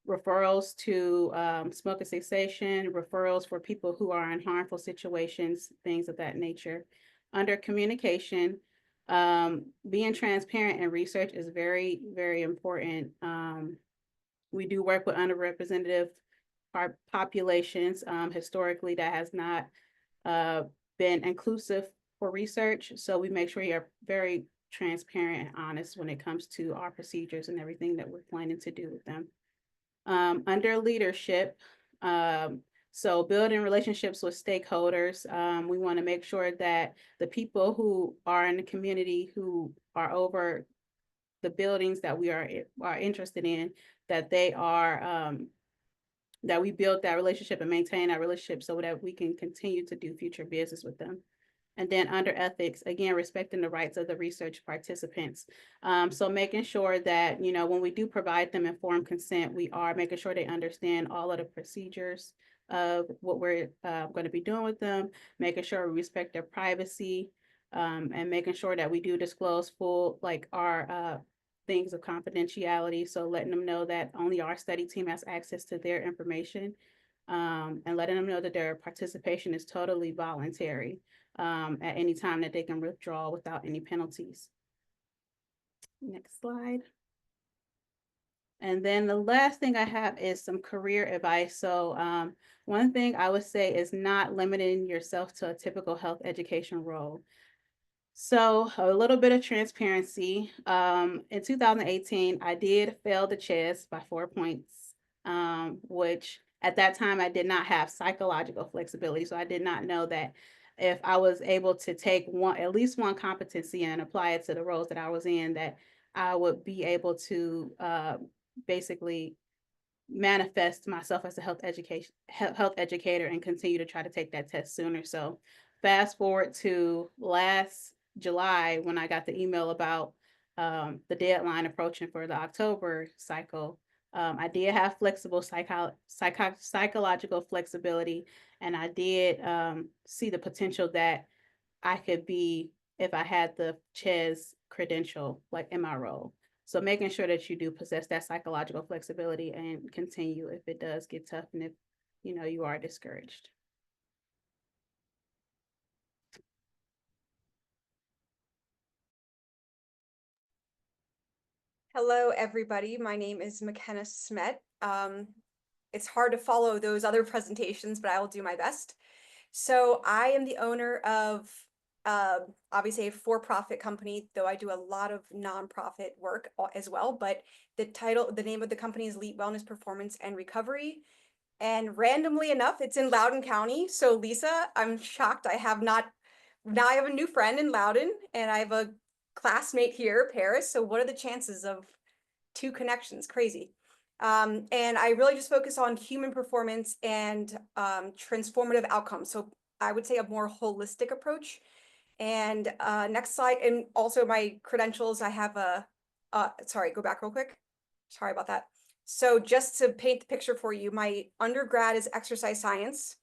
referrals to smoking cessation, referrals for people who are in harmful situations, things of that nature. Under communication, being transparent in research is very, very important. We do work with underrepresented populations. Historically, that has not been inclusive for research. So we make sure you're very transparent and honest when it comes to our procedures and everything that we're planning to do with them. Under leadership, so building relationships with stakeholders, we want to make sure that the people who are in the community who are over the buildings that we are interested in, that they are that we build that relationship and maintain that relationship so that we can continue to do future business with them. And then under ethics, again, respecting the rights of the research participants. So making sure that, you know, when we do provide them informed consent, we are making sure they understand all of the procedures of what we're going to be doing with them, making sure we respect their privacy, and making sure that we do disclose full, like our things of confidentiality. So letting them know that only our study team has access to their information, and letting them know that their participation is totally voluntary. at any time that they can withdraw without any penalties. Next slide. And then the last thing I have is some career advice. So one thing I would say is not limiting yourself to a typical health education role. So a little bit of transparency. In 2018, I did fail the chess by 4 points, which at that time I did not have psychological flexibility. So I did not know that if I was able to take at least one competency and apply it to the roles that I was in, that I would be able to basically manifest myself as a health educator and continue to try to take that test sooner. So fast forward to last July when I got the email about the deadline approaching for the October cycle. I did have flexible psychological flexibility, and I did see the potential that I could be if I had the CHES credential, like in my role. So making sure that you do possess that psychological flexibility and continue if it does get tough and if you are discouraged. Hello, everybody. My name is McKenna Smet. It's hard to follow those other presentations, but I will do my best. So I am the owner of obviously a for-profit company, though I do a lot of nonprofit work as well. But the name of the company is Elite Wellness Performance and Recovery. And randomly enough, it's in Loudoun County. So Lisa, I'm shocked. Now I have a new friend in Loudoun, and I have a classmate here, Paris. So what are the chances of two connections? Crazy. And I really just focus on human performance and transformative outcomes. So I would say a more holistic approach. And next slide. And also my credentials, I have sorry, go back real quick. Sorry about that. So just to paint the picture for you, my undergrad is exercise science.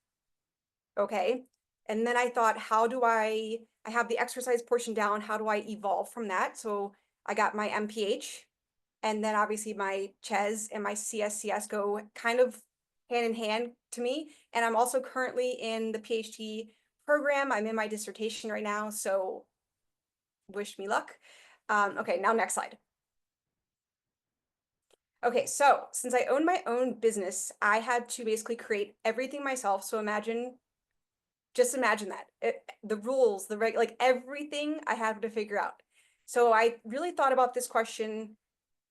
Okay. And then I thought, I have the exercise portion down. How do I evolve from that? So I got my MPH, and then obviously my CHES and my CSCS go kind of hand in hand to me. And I'm also currently in the PhD program. I'm in my dissertation right now, so wish me luck. Okay, now next slide. Okay, so since I own my own business, I had to basically create everything myself. So just imagine that. The rules, like everything I had to figure out. So I really thought about this question,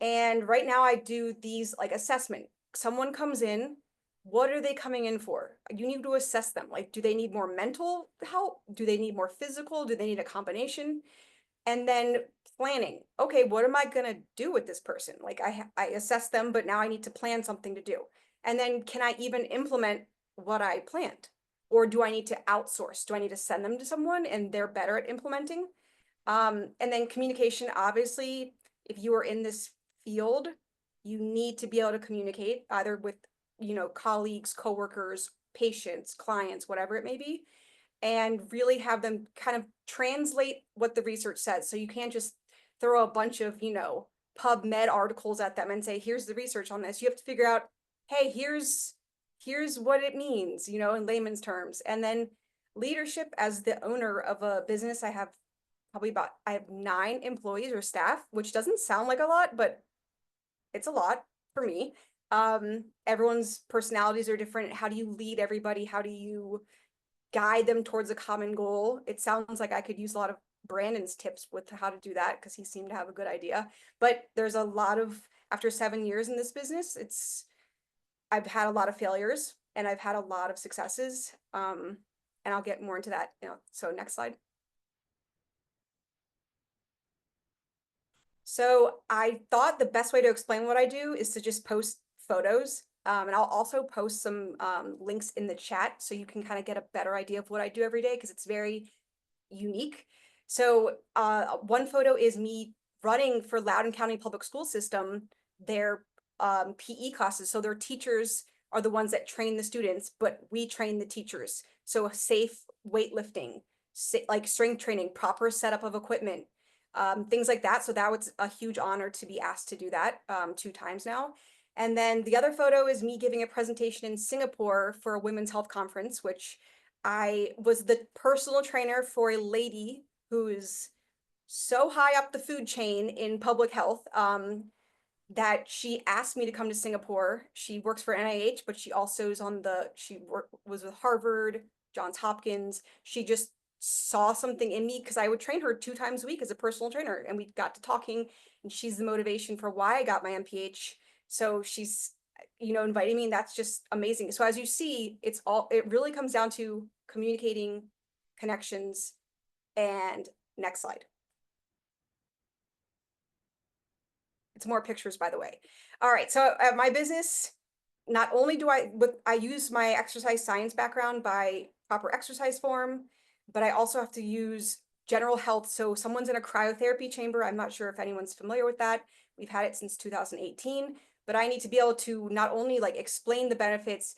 and right now I do these like assessment. Someone comes in, what are they coming in for? You need to assess them. Like, do they need more mental help? Do they need more physical? Do they need a combination? And then planning. Okay, what am I gonna do with this person? Like I assess them, but now I need to plan something to do. And then can I even implement what I planned? Or do I need to outsource? Do I need to send them to someone and they're better at implementing? And then communication, obviously, if you are in this field, you need to be able to communicate either with, colleagues, coworkers, patients, clients, whatever it may be, and really have them kind of translate what the research says. So you can't just throw a bunch of, PubMed articles at them and say, here's the research on this. You have to figure out, hey, here's what it means, in layman's terms. And then leadership, as the owner of a business, I have 9 employees or staff, which doesn't sound like a lot, but it's a lot for me. Everyone's personalities are different. How do you lead everybody? How do you guide them towards a common goal? It sounds like I could use a lot of Brandon's tips with how to do that, because he seemed to have a good idea. But there's a lot of, after 7 years in this business, I've had a lot of failures and I've had a lot of successes. And I'll get more into that. So next slide. So I thought the best way to explain what I do is to just post photos. And I'll also post some links in the chat so you can kind of get a better idea of what I do every day, because it's very unique. So one photo is me running for Loudoun County Public School System, their PE classes. So their teachers are the ones that train the students, but we train the teachers. So safe weightlifting, like strength training, proper setup of equipment, things like that. So that was a huge honor to be asked to do that 2 times now. And then the other photo is me giving a presentation in Singapore for a women's health conference, which I was the personal trainer for a lady who is so high up the food chain in public health, that she asked me to come to Singapore. She works for NIH, but she also is was with Harvard, Johns Hopkins. She just saw something in me because I would train her 2 times a week as a personal trainer, and we got to talking, and she's the motivation for why I got my MPH. So she's, inviting me, and that's just amazing. So as you see, it really comes down to communicating, connections, and next slide. It's more pictures, by the way. All right, so at my business, not only do I use my exercise science background by proper exercise form, but I also have to use general health. So someone's in a cryotherapy chamber. I'm not sure if anyone's familiar with that. We've had it since 2018, but I need to be able to not only like explain the benefits,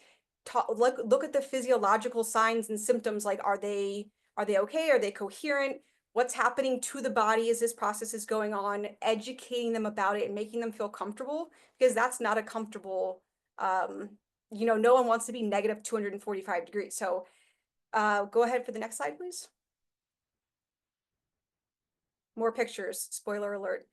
look at the physiological signs and symptoms, like are they okay? Are they coherent? What's happening to the body as this process is going on, educating them about it and making them feel comfortable, because that's not a comfortable, no one wants to be negative 245 degrees. So go ahead for the next slide, please. More pictures, spoiler alert.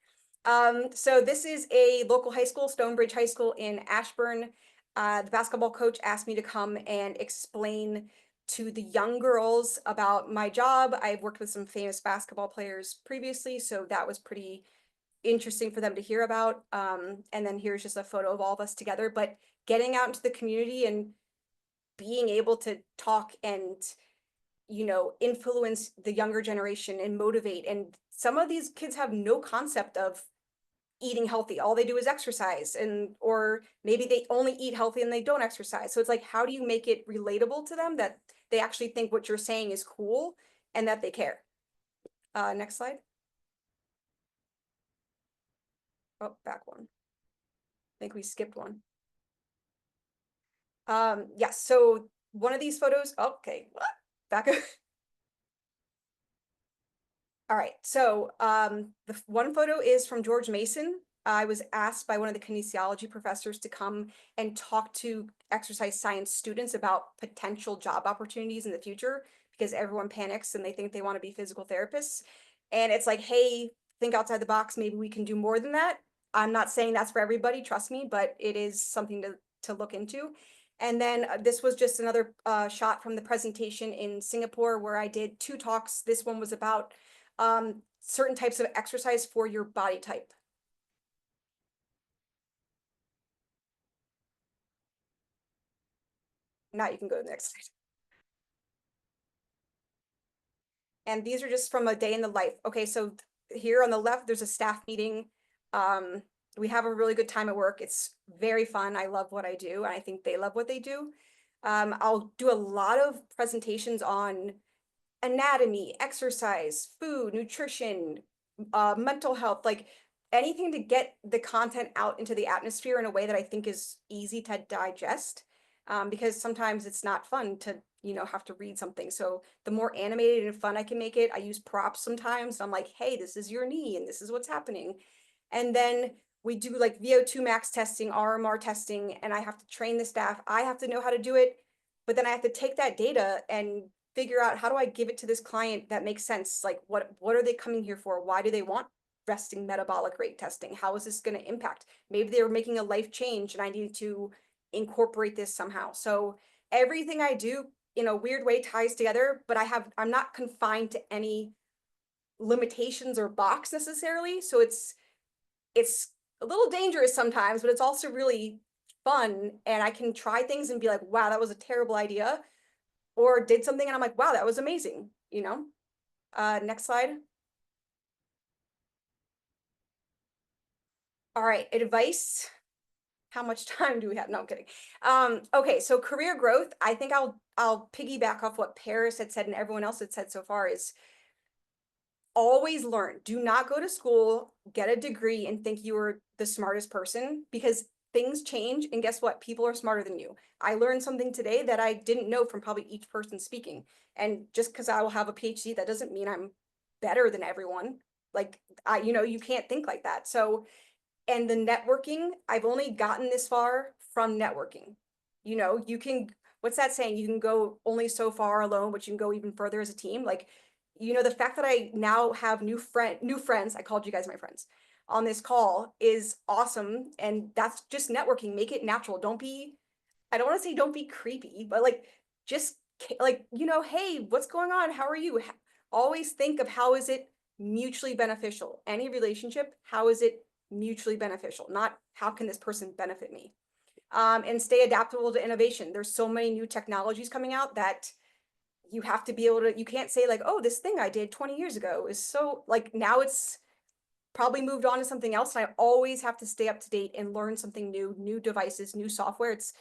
So this is a local high school, Stonebridge High School in Ashburn. The basketball coach asked me to come and explain to the young girls about my job. I've worked with some famous basketball players previously, so that was pretty interesting for them to hear about. And then here's just a photo of all of us together, but getting out into the community and being able to talk and, influence the younger generation and motivate. And some of these kids have no concept of eating healthy. All they do is exercise, or maybe they only eat healthy and they don't exercise. So it's like, how do you make it relatable to them that they actually think what you're saying is cool and that they care? Next slide. Oh, back one. I think we skipped one. Yes, so one of these photos, okay, what? Back up. All right, so the one photo is from George Mason. I was asked by one of the kinesiology professors to come and talk to exercise science students about potential job opportunities in the future, because everyone panics and they think they want to be physical therapists. And it's like, hey, think outside the box. Maybe we can do more than that. I'm not saying that's for everybody, trust me, but it is something to look into. And then this was just another shot from the presentation in Singapore, where I did 2 talks. This one was about certain types of exercise for your body type. Now you can go to the next slide. And these are just from a day in the life. Okay, so here on the left, there's a staff meeting. We have a really good time at work. It's very fun. I love what I do, and I think they love what they do. I'll do a lot of presentations on anatomy, exercise, food, nutrition, mental health, like anything to get the content out into the atmosphere in a way that I think is easy to digest. Because sometimes it's not fun to, have to read something. So the more animated and fun I can make it, I use props sometimes. I'm like, hey, this is your knee and this is what's happening. And then we do like VO2 max testing, RMR testing, and I have to train the staff. I have to know how to do it, but then I have to take that data and figure out, how do I give it to this client that makes sense? Like, what are they coming here for? Why do they want resting metabolic rate testing? How is this going to impact? Maybe they were making a life change and I need to incorporate this somehow. So everything I do in a weird way ties together, but I'm not confined to any limitations or box necessarily. So it's a little dangerous sometimes, but it's also really fun. And I can try things and be like, wow, that was a terrible idea. Or did something and I'm like, wow, that was amazing, Next slide. All right, advice. How much time do we have? No, I'm kidding. Okay, so career growth. I think I'll piggyback off what Paris had said and everyone else had said so far, is always learn. Do not go to school, get a degree and think you are the smartest person, because things change, and guess what? People are smarter than you. I learned something today that I didn't know from probably each person speaking. And just because I will have a PhD, that doesn't mean I'm better than everyone. Like, you can't think like that. So, and the networking, I've only gotten this far from networking. You can what's that saying? You can go only so far alone, but you can go even further as a team. Like, you know, the fact that I now have new friends, I called you guys my friends on this call is awesome. And that's just networking. Make it natural. Don't be, I don't want to say don't be creepy, but like just like, you know, hey, what's going on? How are you? Always think of how is it mutually beneficial. Any relationship, how is it mutually beneficial? Not how can this person benefit me? And stay adaptable to innovation. There's so many new technologies coming out that you have to be able to, you can't say like, oh, this thing I did 20 years ago is so like now it's probably moved on to something else. And I always have to stay up to date and learn something new, new devices, new software. It's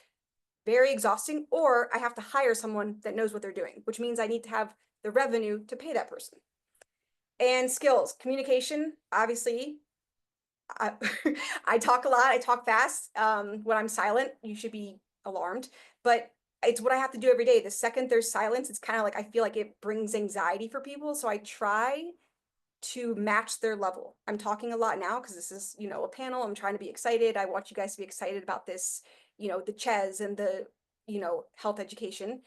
very exhausting, or I have to hire someone that knows what they're doing, which means I need to have the revenue to pay that person. And skills, communication, obviously, I, I talk a lot, I talk fast. When I'm silent, you should be alarmed, but it's what I have to do every day. The second there's silence, it's kind of like, I feel like it brings anxiety for people. So I try to match their level. I'm talking a lot now because this is, you know, a panel. I'm trying to be excited. I want you guys to be excited about this, you know, the CHES and the, you know, health education.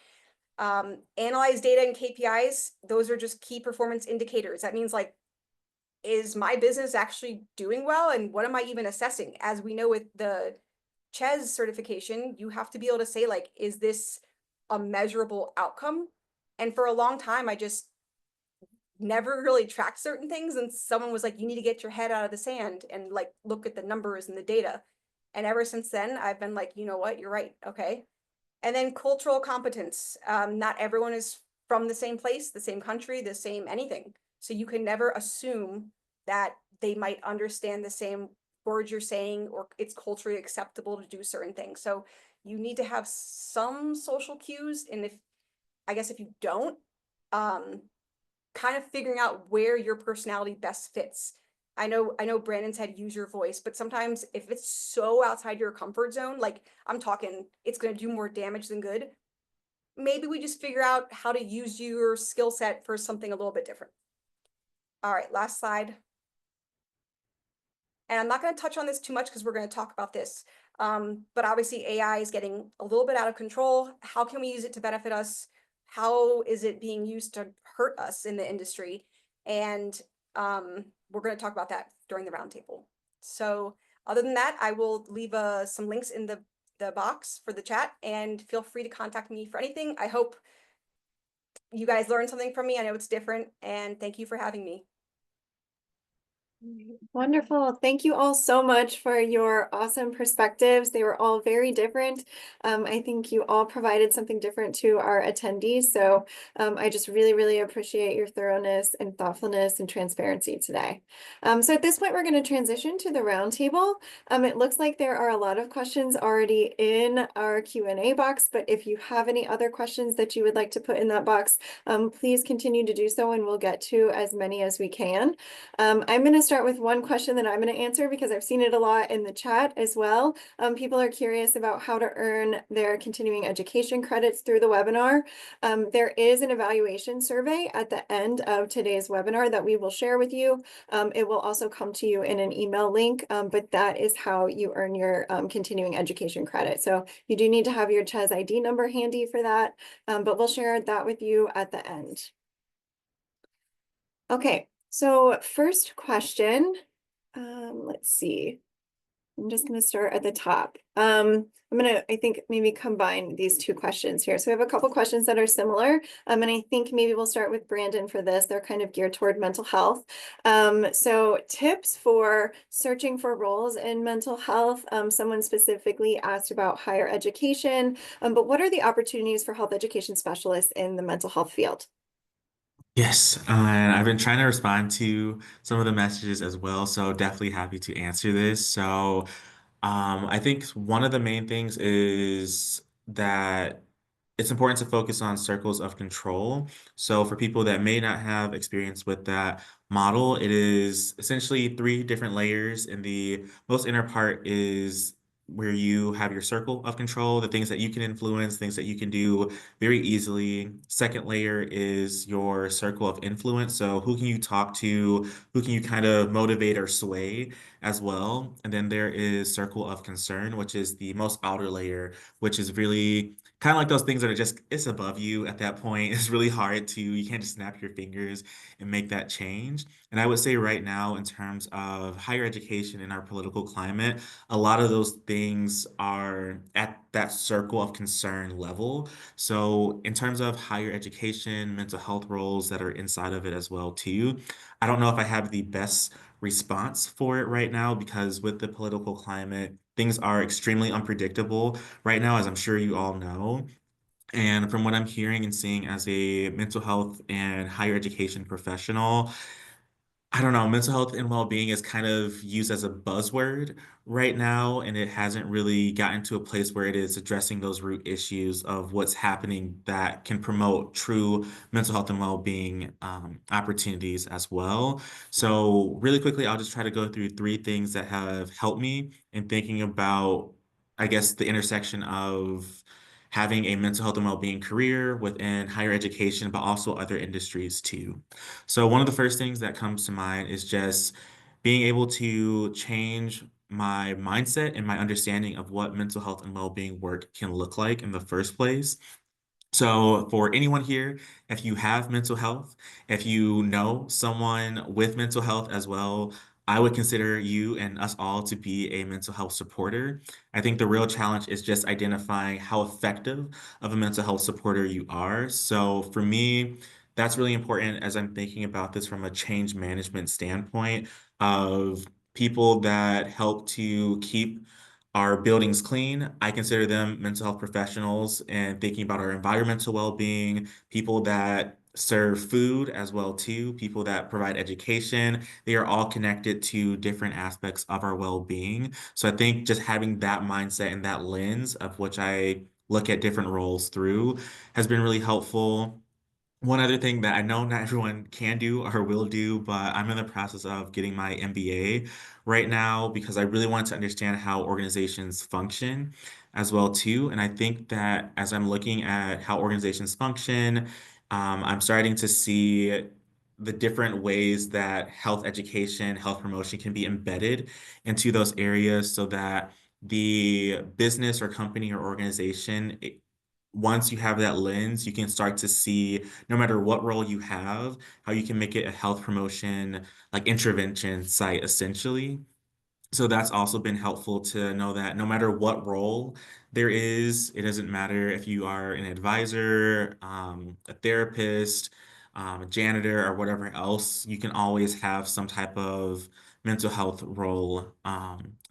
Analyze data and KPIs. Those are just key performance indicators. That means like, is my business actually doing well? And what am I even assessing? As we know with the CHES certification, you have to be able to say like, is this a measurable outcome? And for a long time, I just never really tracked certain things. And someone was like, you need to get your head out of the sand and like, look at the numbers and the data. And ever since then, I've been like, you know what, you're right. Okay. And then cultural competence. Not everyone is from the same place, the same country, the same anything. So you can never assume that they might understand the same words you're saying or it's culturally acceptable to do certain things. So you need to have some social cues. And if, I guess if you don't, kind of figuring out where your personality best fits. I know Brandon said use your voice, but sometimes if it's so outside your comfort zone, like I'm talking, it's going to do more damage than good. Maybe we just figure out how to use your skill set for something a little bit different. All right, last slide. And I'm not going to touch on this too much because we're going to talk about this. But obviously AI is getting a little bit out of control. How can we use it to benefit us? How is it being used to hurt us in the industry? And we're going to talk about that during the roundtable. So other than that, I will leave some links in the box for the chat and feel free to contact me for anything. I hope you guys learned something from me. I know it's different, and thank you for having me. Wonderful. Thank you all so much for your awesome perspectives. They were all very different. I think you all provided something different to our attendees. So I just really, really appreciate your thoroughness and thoughtfulness and transparency today. So at this point, we're going to transition to the roundtable. It looks like there are a lot of questions already in our Q&A box, but if you have any other questions that you would like to put in that box, please continue to do so and we'll get to as many as we can. I'm going to start with one question that I'm going to answer because I've seen it a lot in the chat as well. People are curious about how to earn their continuing education credits through the webinar. There is an evaluation survey at the end of today's webinar that we will share with you. It will also come to you in an email link, but that is how you earn your continuing education credit. So you do need to have your CHES ID number handy for that, but we'll share that with you at the end. Okay. So first question, let's see. I'm just going to start at the top. I'm going to, I think, maybe combine these two questions here. So we have a couple questions that are similar. And I think maybe we'll start with Brandon for this. They're kind of geared toward mental health. So tips for searching for roles in mental health. Someone specifically asked about higher education, but what are the opportunities for health education specialists in the mental health field? Yes, and I've been trying to respond to some of the messages as well, so definitely happy to answer this. So, I think one of the main things is that it's important to focus on circles of control. So for people that may not have experience with that model, it is essentially three different layers, and the most inner part is where you have your circle of control, the things that you can influence, things that you can do very easily. Second layer is your circle of influence. So who can you talk to? Who can you kind of motivate or sway as well? And then there is circle of concern, which is the most outer layer, which is really kind of like those things that are just, it's above you at that point. It's really hard to, you can't just snap your fingers and make that change. And I would say right now, in terms of higher education in our political climate, a lot of those things are at that circle of concern level. So in terms of higher education, mental health roles that are inside of it as well too, I don't know if I have the best response for it right now because with the political climate, things are extremely unpredictable right now, as I'm sure you all know. And from what I'm hearing and seeing as a mental health and higher education professional, I don't know, mental health and well-being is kind of used as a buzzword right now, and it hasn't really gotten to a place where it is addressing those root issues of what's happening that can promote true mental health and well-being opportunities as well. So really quickly, I'll just try to go through three things that have helped me in thinking about, I guess, the intersection of having a mental health and well-being career within higher education, but also other industries too. So one of the first things that comes to mind is just being able to change my mindset and my understanding of what mental health and well-being work can look like in the first place. So, for anyone here, if you have mental health, if you know someone with mental health as well, I would consider you and us all to be a mental health supporter. I think the real challenge is just identifying how effective of a mental health supporter you are. So, for me, that's really important as I'm thinking about this from a change management standpoint of people that help to keep our buildings clean. I consider them mental health professionals and thinking about our environmental well-being, people that serve food as well too, people that provide education. They are all connected to different aspects of our well-being. So I think just having that mindset and that lens of which I look at different roles through has been really helpful. One other thing that I know not everyone can do or will do, but I'm in the process of getting my MBA right now because I really want to understand how organizations function as well too. And I think that as I'm looking at how organizations function, I'm starting to see the different ways that health education, health promotion can be embedded into those areas so that the business or company or organization, once you have that lens, you can start to see no matter what role you have, how you can make it a health promotion, like intervention site essentially. So that's also been helpful to know that no matter what role there is, it doesn't matter if you are an advisor, a therapist, a janitor, or whatever else, you can always have some type of mental health role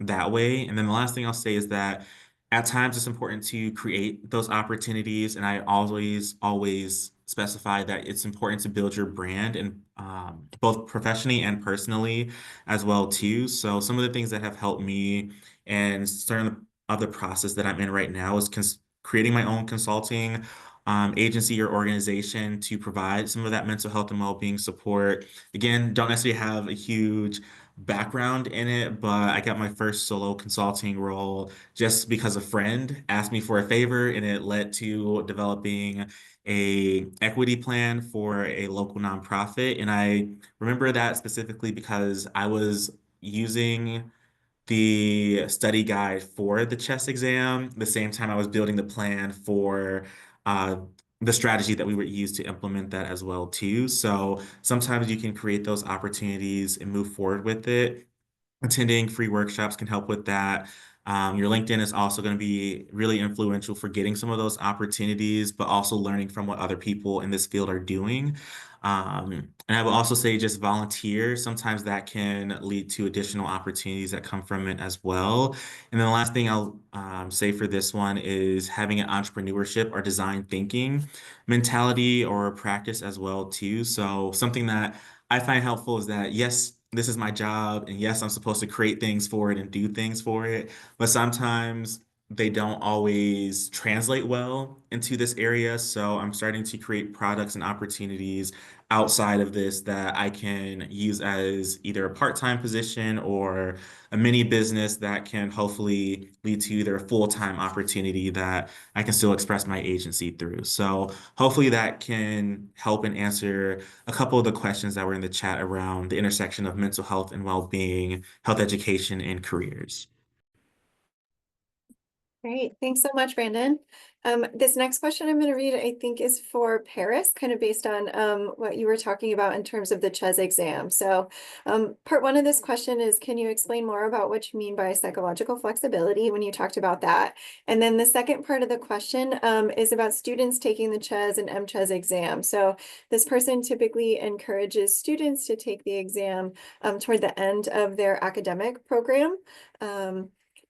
that way. And then the last thing I'll say is that at times it's important to create those opportunities. And I always specify that it's important to build your brand and both professionally and personally as well too. So some of the things that have helped me and certain of the process that I'm in right now is creating my own consulting agency or organization to provide some of that mental health and well-being support. Again, don't necessarily have a huge background in it, but I got my first solo consulting role just because a friend asked me for a favor and it led to developing a equity plan for a local nonprofit. And I remember that specifically because I was using the study guide for the chess exam the same time I was building the plan for uh, the strategy that we would use to implement that as well too. So sometimes you can create those opportunities and move forward with it. Attending free workshops can help with that. Your LinkedIn is also going to be really influential for getting some of those opportunities, but also learning from what other people in this field are doing. And I would also say just volunteer. Sometimes that can lead to additional opportunities that come from it as well. And then the last thing I'll say for this one is having an entrepreneurship or design thinking mentality or practice as well too. So something that I find helpful is that yes, this is my job, and yes, I'm supposed to create things for it and do things for it, but sometimes they don't always translate well into this area. So I'm starting to create products and opportunities outside of this that I can use as either a part-time position or a mini business that can hopefully lead to either a full-time opportunity that I can still express my agency through. So hopefully that can help and answer a couple of the questions that were in the chat around the intersection of mental health and well-being, health education, and careers. Great. Thanks so much, Brandon. This next question I'm going to read, I think, is for Paris, kind of based on what you were talking about in terms of the CHES exam. So part one of this question is, can you explain more about what you mean by psychological flexibility when you talked about that? And then the second part of the question is about students taking the CHES and MCHES exam. So this person typically encourages students to take the exam toward the end of their academic program.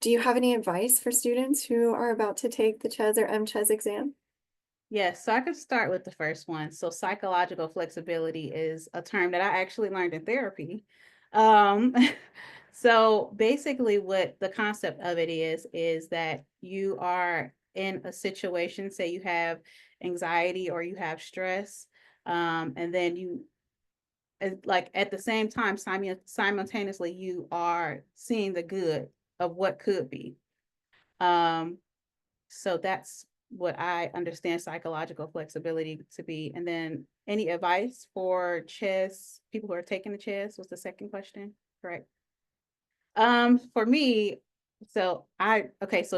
Do you have any advice for students who are about to take the CHES or MCHES exam? Yes, so I could start with the first one. So psychological flexibility is a term that I actually learned in therapy. Um, so basically what the concept of it is that you are in a situation, say you have anxiety or you have stress, and then you, like at the same time, simultaneously, you are seeing the good of what could be. So that's what I understand psychological flexibility to be. And then any advice for CHES, people who are taking the CHES was the second question, correct? For me, so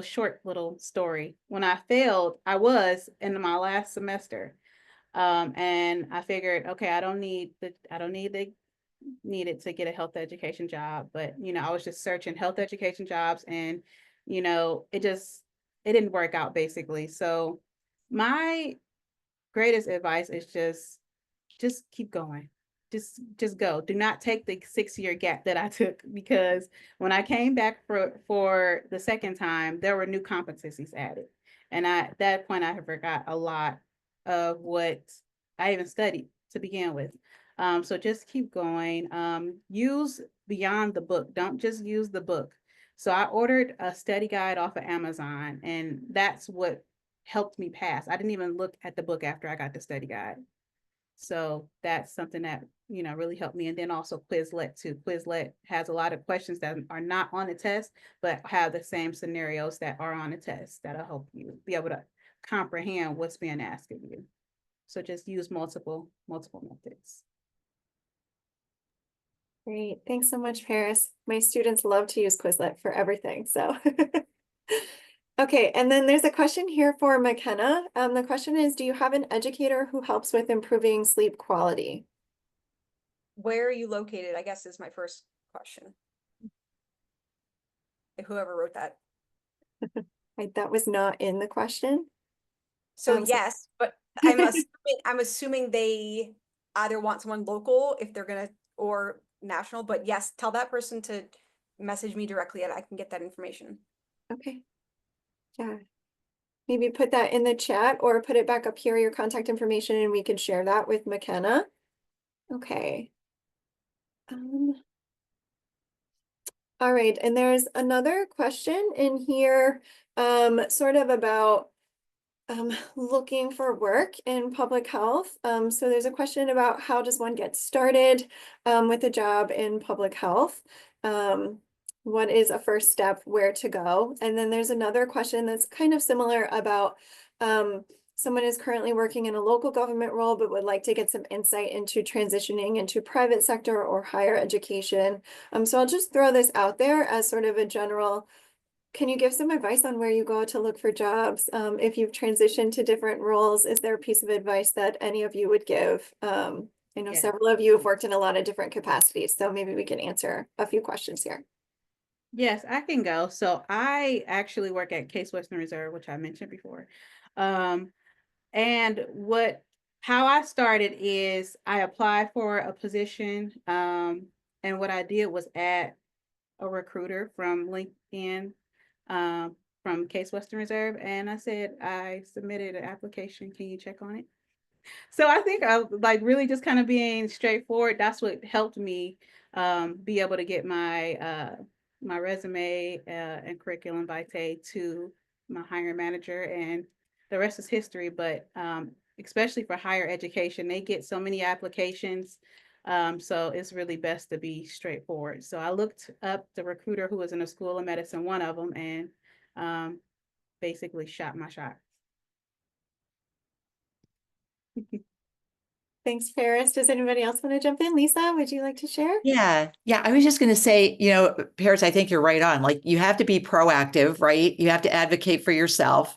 short little story. When I failed, I was in my last semester. And I figured, okay, I don't need it to get a health education job, but I was just searching health education jobs, and it didn't work out basically. So my greatest advice is just keep going. Just go. Do not take the 6-year gap that I took, because when I came back for the second time, there were new competencies added. And at that point I had forgot a lot of what I even studied to begin with. So just keep going. Use beyond the book. Don't just use the book. So I ordered a study guide off of Amazon, and that's what helped me pass. I didn't even look at the book after I got the study guide. So that's something that, really helped me. And then also Quizlet too. Quizlet has a lot of questions that are not on the test, but have the same scenarios that are on the test that'll help you be able to comprehend what's being asked of you. So just use multiple methods. Great. Thanks so much, Paris. My students love to use Quizlet for everything. So okay, and then there's a question here for McKenna. The question is, do you have an educator who helps with improving sleep quality? Where are you located, I guess, is my first question. Whoever wrote that. That was not in the question. So So- yes, but I'm assuming they either want someone local if they're gonna, or national, but yes, tell that person to message me directly and I can get that information. Okay. Yeah. Maybe put that in the chat or put it back up here, your contact information, and we can share that with McKenna. Okay. All right, and there's another question in here, sort of about looking for work in public health. So there's a question about how does one get started with a job in public health? What is a first step, where to go? And then there's another question that's kind of similar about someone is currently working in a local government role, but would like to get some insight into transitioning into private sector or higher education. So I'll just throw this out there as sort of a general. Can you give some advice on where you go to look for jobs? If you've transitioned to different roles, is there a piece of advice that any of you would give? I know Yeah. several of you have worked in a lot of different capacities, so maybe we can answer a few questions here. Yes, I can go. So I actually work at Case Western Reserve, which I mentioned before. And how I started is I applied for a position, and what I did was add a recruiter from LinkedIn, from Case Western Reserve, and I said I submitted an application. Can you check on it? So I think I like really just kind of being straightforward. That's what helped me be able to get my resume and curriculum vitae to my hiring manager, and the rest is history. But especially for higher education, they get so many applications. So it's really best to be straightforward. So I looked up the recruiter who was in a school of medicine, one of them, and basically shot my shot. Thanks, Paris. Does anybody else want to jump in? Lisa, would you like to share? Yeah. I was just going to say, Paris, I think you're right on. Like, you have to be proactive, right? You have to advocate for yourself.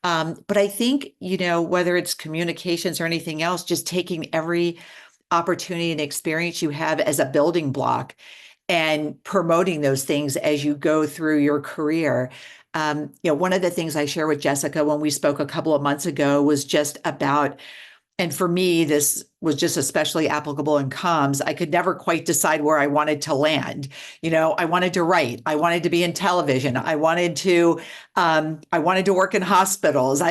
But I think, whether it's communications or anything else, just taking every opportunity and experience you have as a building block and promoting those things as you go through your career. One of the things I share with Jessica when we spoke a couple of months ago was just about, and for me, this was just especially applicable in comms. I could never quite decide where I wanted to land. I wanted to write. I wanted to be in television. I wanted to work in hospitals.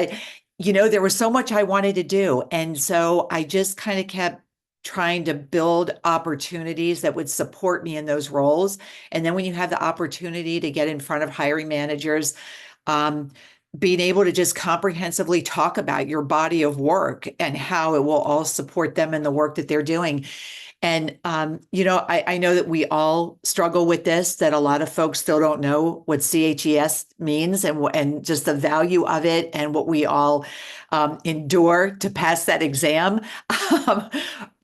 There was so much I wanted to do. And so I just kind of kept trying to build opportunities that would support me in those roles. And then when you have the opportunity to get in front of hiring managers, being able to just comprehensively talk about your body of work and how it will all support them in the work that they're doing. And, I know that we all struggle with this, that a lot of folks still don't know what CHES means and just the value of it and what we all endure to pass that exam.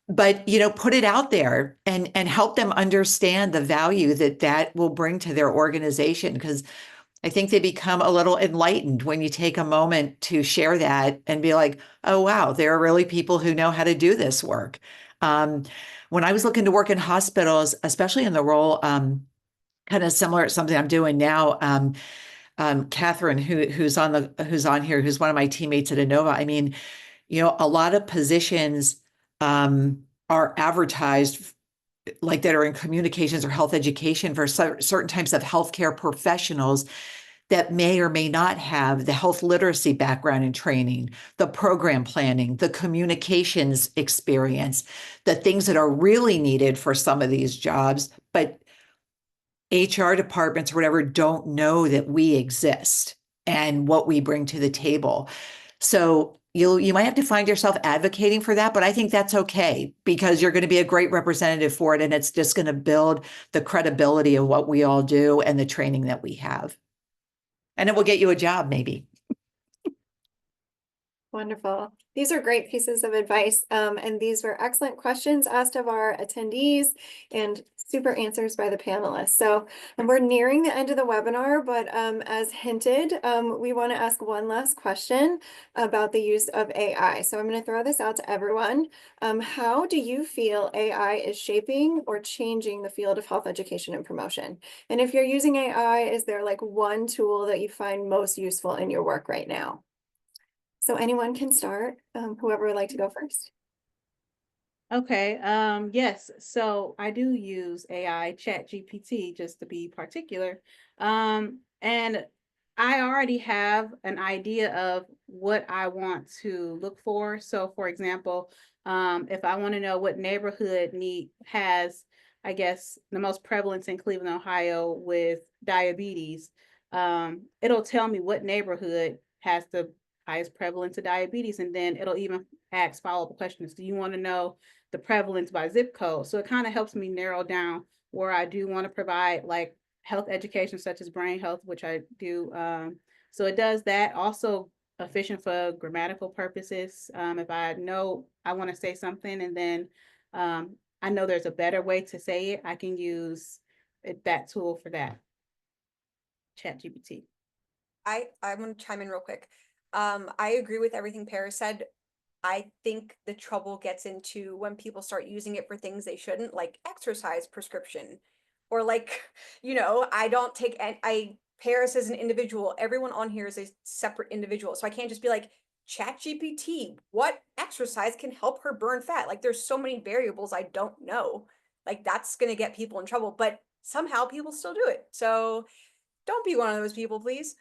But, put it out there and help them understand the value that will bring to their organization, because I think they become a little enlightened when you take a moment to share that and be like, oh, wow, there are really people who know how to do this work. When I was looking to work in hospitals, especially in the role, kind of similar to something I'm doing now, Catherine, who's on here, who's one of my teammates at Inova. I mean, a lot of positions are advertised like that are in communications or health education for certain types of healthcare professionals that may or may not have the health literacy background and training, the program planning, the communications experience, the things that are really needed for some of these jobs, but HR departments or whatever don't know that we exist and what we bring to the table. So you might have to find yourself advocating for that, but I think that's okay because you're going to be a great representative for it. And it's just going to build the credibility of what we all do and the training that we have. And it will get you a job, maybe. Wonderful. These are great pieces of advice. And these were excellent questions asked of our attendees and super answers by the panelists. So we're nearing the end of the webinar, but as hinted, we want to ask one last question about the use of AI. So I'm going to throw this out to everyone. How do you feel AI is shaping or changing the field of health education and promotion? And if you're using AI, is there like one tool that you find most useful in your work right now? So anyone can start, whoever would like to go first. Okay, yes, so I do use AI, Chat GPT, just to be particular. And I already have an idea of what I want to look for. So for example, if I want to know what neighborhood has, I guess, the most prevalence in Cleveland, Ohio with diabetes, it'll tell me what neighborhood has the highest prevalence of diabetes. And then it'll even ask follow-up questions. Do you want to know the prevalence by zip code? So it kind of helps me narrow down where I do want to provide like health education, such as brain health, which I do. So it does that. Also efficient for grammatical purposes. If I know I want to say something and then I know there's a better way to say it, I can use that tool for that. Chat GPT. I want to chime in real quick. I agree with everything Paris said. I think the trouble gets into when people start using it for things they shouldn't, like exercise prescription, or like, I don't take, Paris is an individual. Everyone on here is a separate individual. So I can't just be like, Chat GPT, what exercise can help her burn fat? Like there's so many variables I don't know. Like that's going to get people in trouble, but somehow people still do it. So don't be one of those people, please.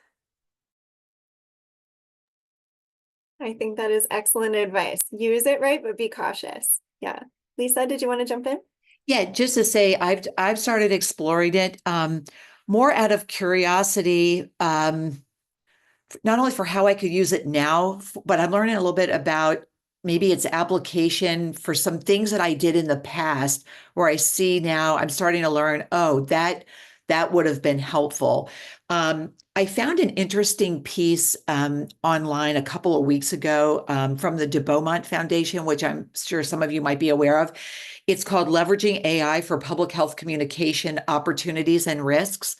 I think that is excellent advice. Use it right, but be cautious. Yeah. Lisa, did you want to jump in? Yeah, just to say, I've started exploring it more out of curiosity, not only for how I could use it now, but I'm learning a little bit about maybe its application for some things that I did in the past where I see now I'm starting to learn, oh, that would have been helpful. I I found an interesting piece online a couple of weeks ago from the de Beaumont Foundation, which I'm sure some of you might be aware of. It's called Leveraging AI for Public Health Communication Opportunities and Risks.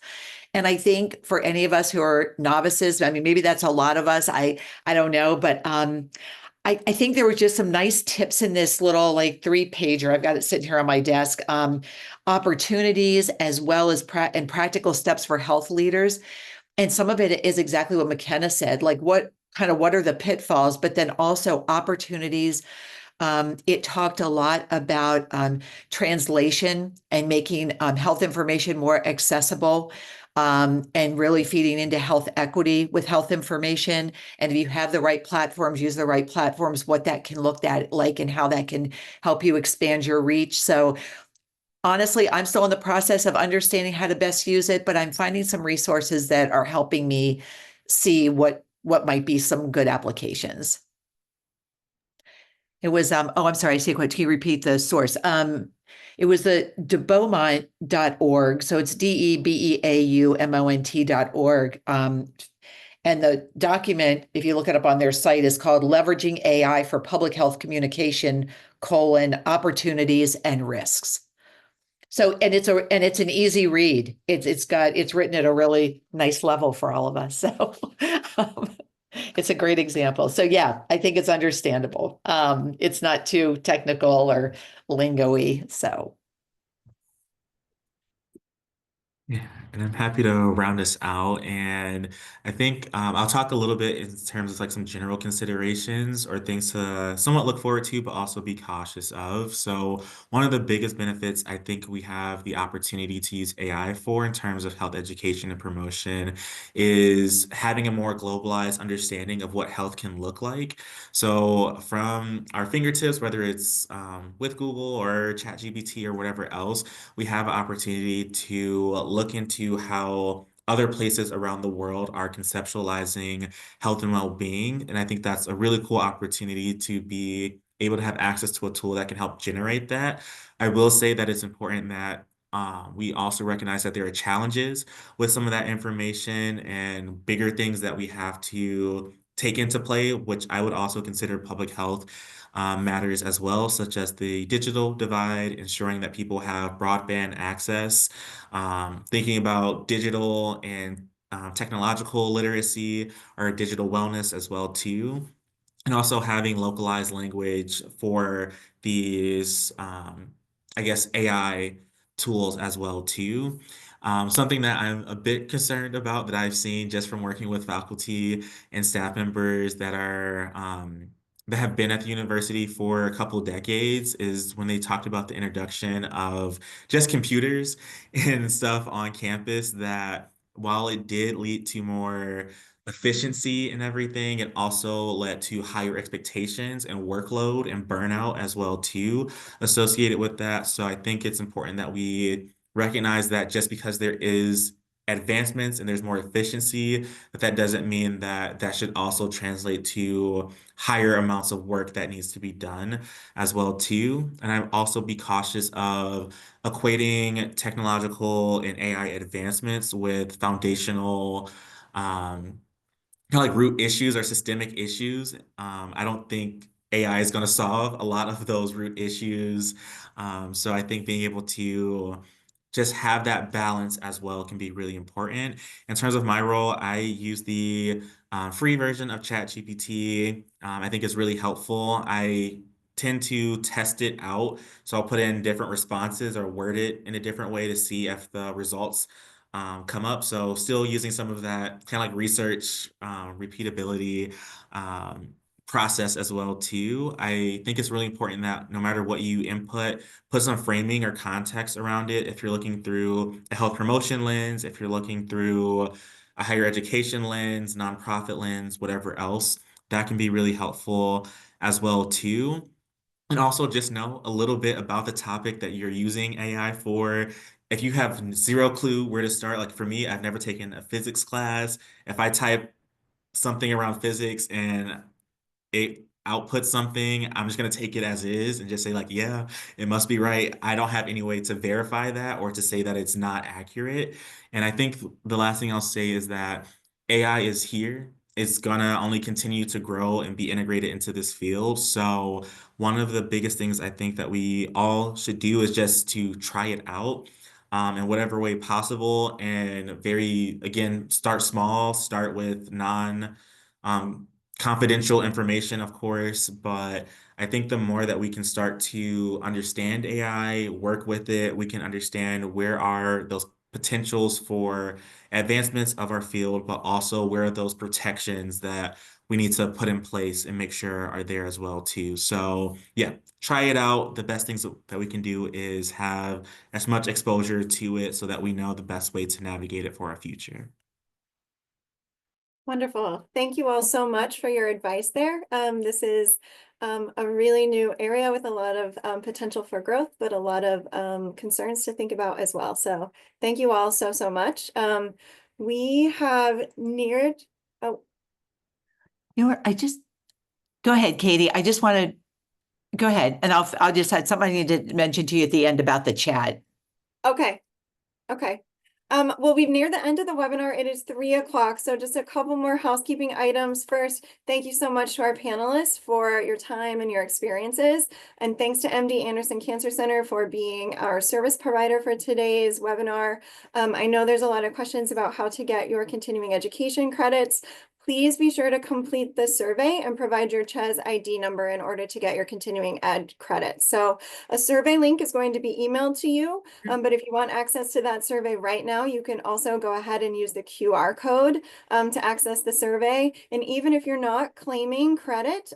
And I think for any of us who are novices, I mean, maybe that's a lot of us. I don't know, but I think there were just some nice tips in this little like 3-pager. I've got it sitting here on my desk. Opportunities as well as and practical steps for health leaders. And some of it is exactly what McKenna said, like what are the pitfalls, but then also opportunities. It talked a lot about translation and making health information more accessible, and really feeding into health equity with health information. And if you have the right platforms, use the right platforms, what that can look at like and how that can help you expand your reach. So honestly, I'm still in the process of understanding how to best use it, but I'm finding some resources that are helping me see what might be some good applications. It was oh, I'm sorry, can you repeat the source? It was the debeaumont.org. So it's DEBEAUMONT.org. And the document, if you look it up on their site, is called Leveraging AI for Public Health Communication, Opportunities and Risks. So, and it's an easy read. It's written at a really nice level for all of us. So it's a great example. So yeah, I think it's understandable. It's not too technical or lingo-y. So Yeah, and I'm happy to round us out. And I think I'll talk a little bit in terms of like some general considerations or things to somewhat look forward to, but also be cautious of. So one of the biggest benefits I think we have the opportunity to use AI for in terms of health education and promotion is having a more globalized understanding of what health can look like. So from our fingertips, whether it's with Google or ChatGPT or whatever else, we have an opportunity to look into how other places around the world are conceptualizing health and well-being. And I think that's a really cool opportunity to be able to have access to a tool that can help generate that. I will say that it's important that we also recognize that there are challenges with some of that information and bigger things that we have to take into play, which I would also consider public health matters as well, such as the digital divide, ensuring that people have broadband access, thinking about digital and technological literacy or digital wellness as well too. And also having localized language for these, I guess, AI tools as well too. Something that I'm a bit concerned about that I've seen just from working with faculty and staff members that have been at the university for a couple decades is when they talked about the introduction of just computers and stuff on campus that while it did lead to more efficiency and everything, it also led to higher expectations and workload and burnout as well too associated with that. So I think it's important that we recognize that just because there is advancements and there's more efficiency, that doesn't mean that that should also translate to higher amounts of work that needs to be done as well too. And I also be cautious of equating technological and AI advancements with foundational kind of like root issues or systemic issues. I don't think AI is going to solve a lot of those root issues. So I think being able to just have that balance as well can be really important. In terms of my role, I use the free version of ChatGPT. I think it's really helpful. I tend to test it out. So I'll put in different responses or word it in a different way to see if the results come up. So still using some of that kind of like research, repeatability, process as well too. I think it's really important that no matter what you input, put some framing or context around it. If you're looking through a health promotion lens, if you're looking through a higher education lens, nonprofit lens, whatever else, that can be really helpful as well too. And also just know a little bit about the topic that you're using AI for. If you have zero clue where to start, like for me, I've never taken a physics class. If I type something around physics and it outputs something, I'm just gonna take it as is and just say like, yeah, it must be right. I don't have any way to verify that or to say that it's not accurate. And I think the last thing I'll say is that AI is here. It's gonna only continue to grow and be integrated into this field. So one of the biggest things I think that we all should do is just to try it out in whatever way possible. And again, start small, start with um, confidential information, of course. But I think the more that we can start to understand AI, work with it, we can understand where are those potentials for advancements of our field, but also where are those protections that we need to put in place and make sure are there as well too. So yeah, try it out. The best things that we can do is have as much exposure to it so that we know the best way to navigate it for our future. Wonderful. Thank you all so much for your advice there. This is a really new area with a lot of potential for growth, but a lot of concerns to think about as well. So thank you all so, so much. We have neared, oh, You know what, go ahead, Katie. I just want to, go ahead, and I'll just had something I need to mention to you at the end about the chat. okay. Okay. Well, we've neared the end of the webinar. It is 3 o'clock. So just a couple more housekeeping items. First, thank you so much to our panelists for your time and your experiences. And thanks to MD Anderson Cancer Center for being our service provider for today's webinar. I know there's a lot of questions about how to get your continuing education credits. Please be sure to complete the survey and provide your CHES ID number in order to get your continuing ed credits. So a survey link is going to be emailed to you, but if you want access to that survey right now, you can also go ahead and use the QR code to access the survey. And even if you're not claiming credit,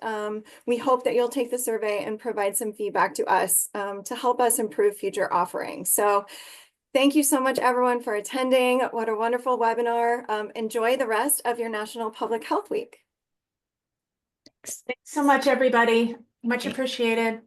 we hope that you'll take the survey and provide some feedback to us to help us improve future offerings. So thank you so much, everyone, for attending. What a wonderful webinar. Enjoy the rest of your National Public Health Week. Thanks so much, everybody. Much appreciated.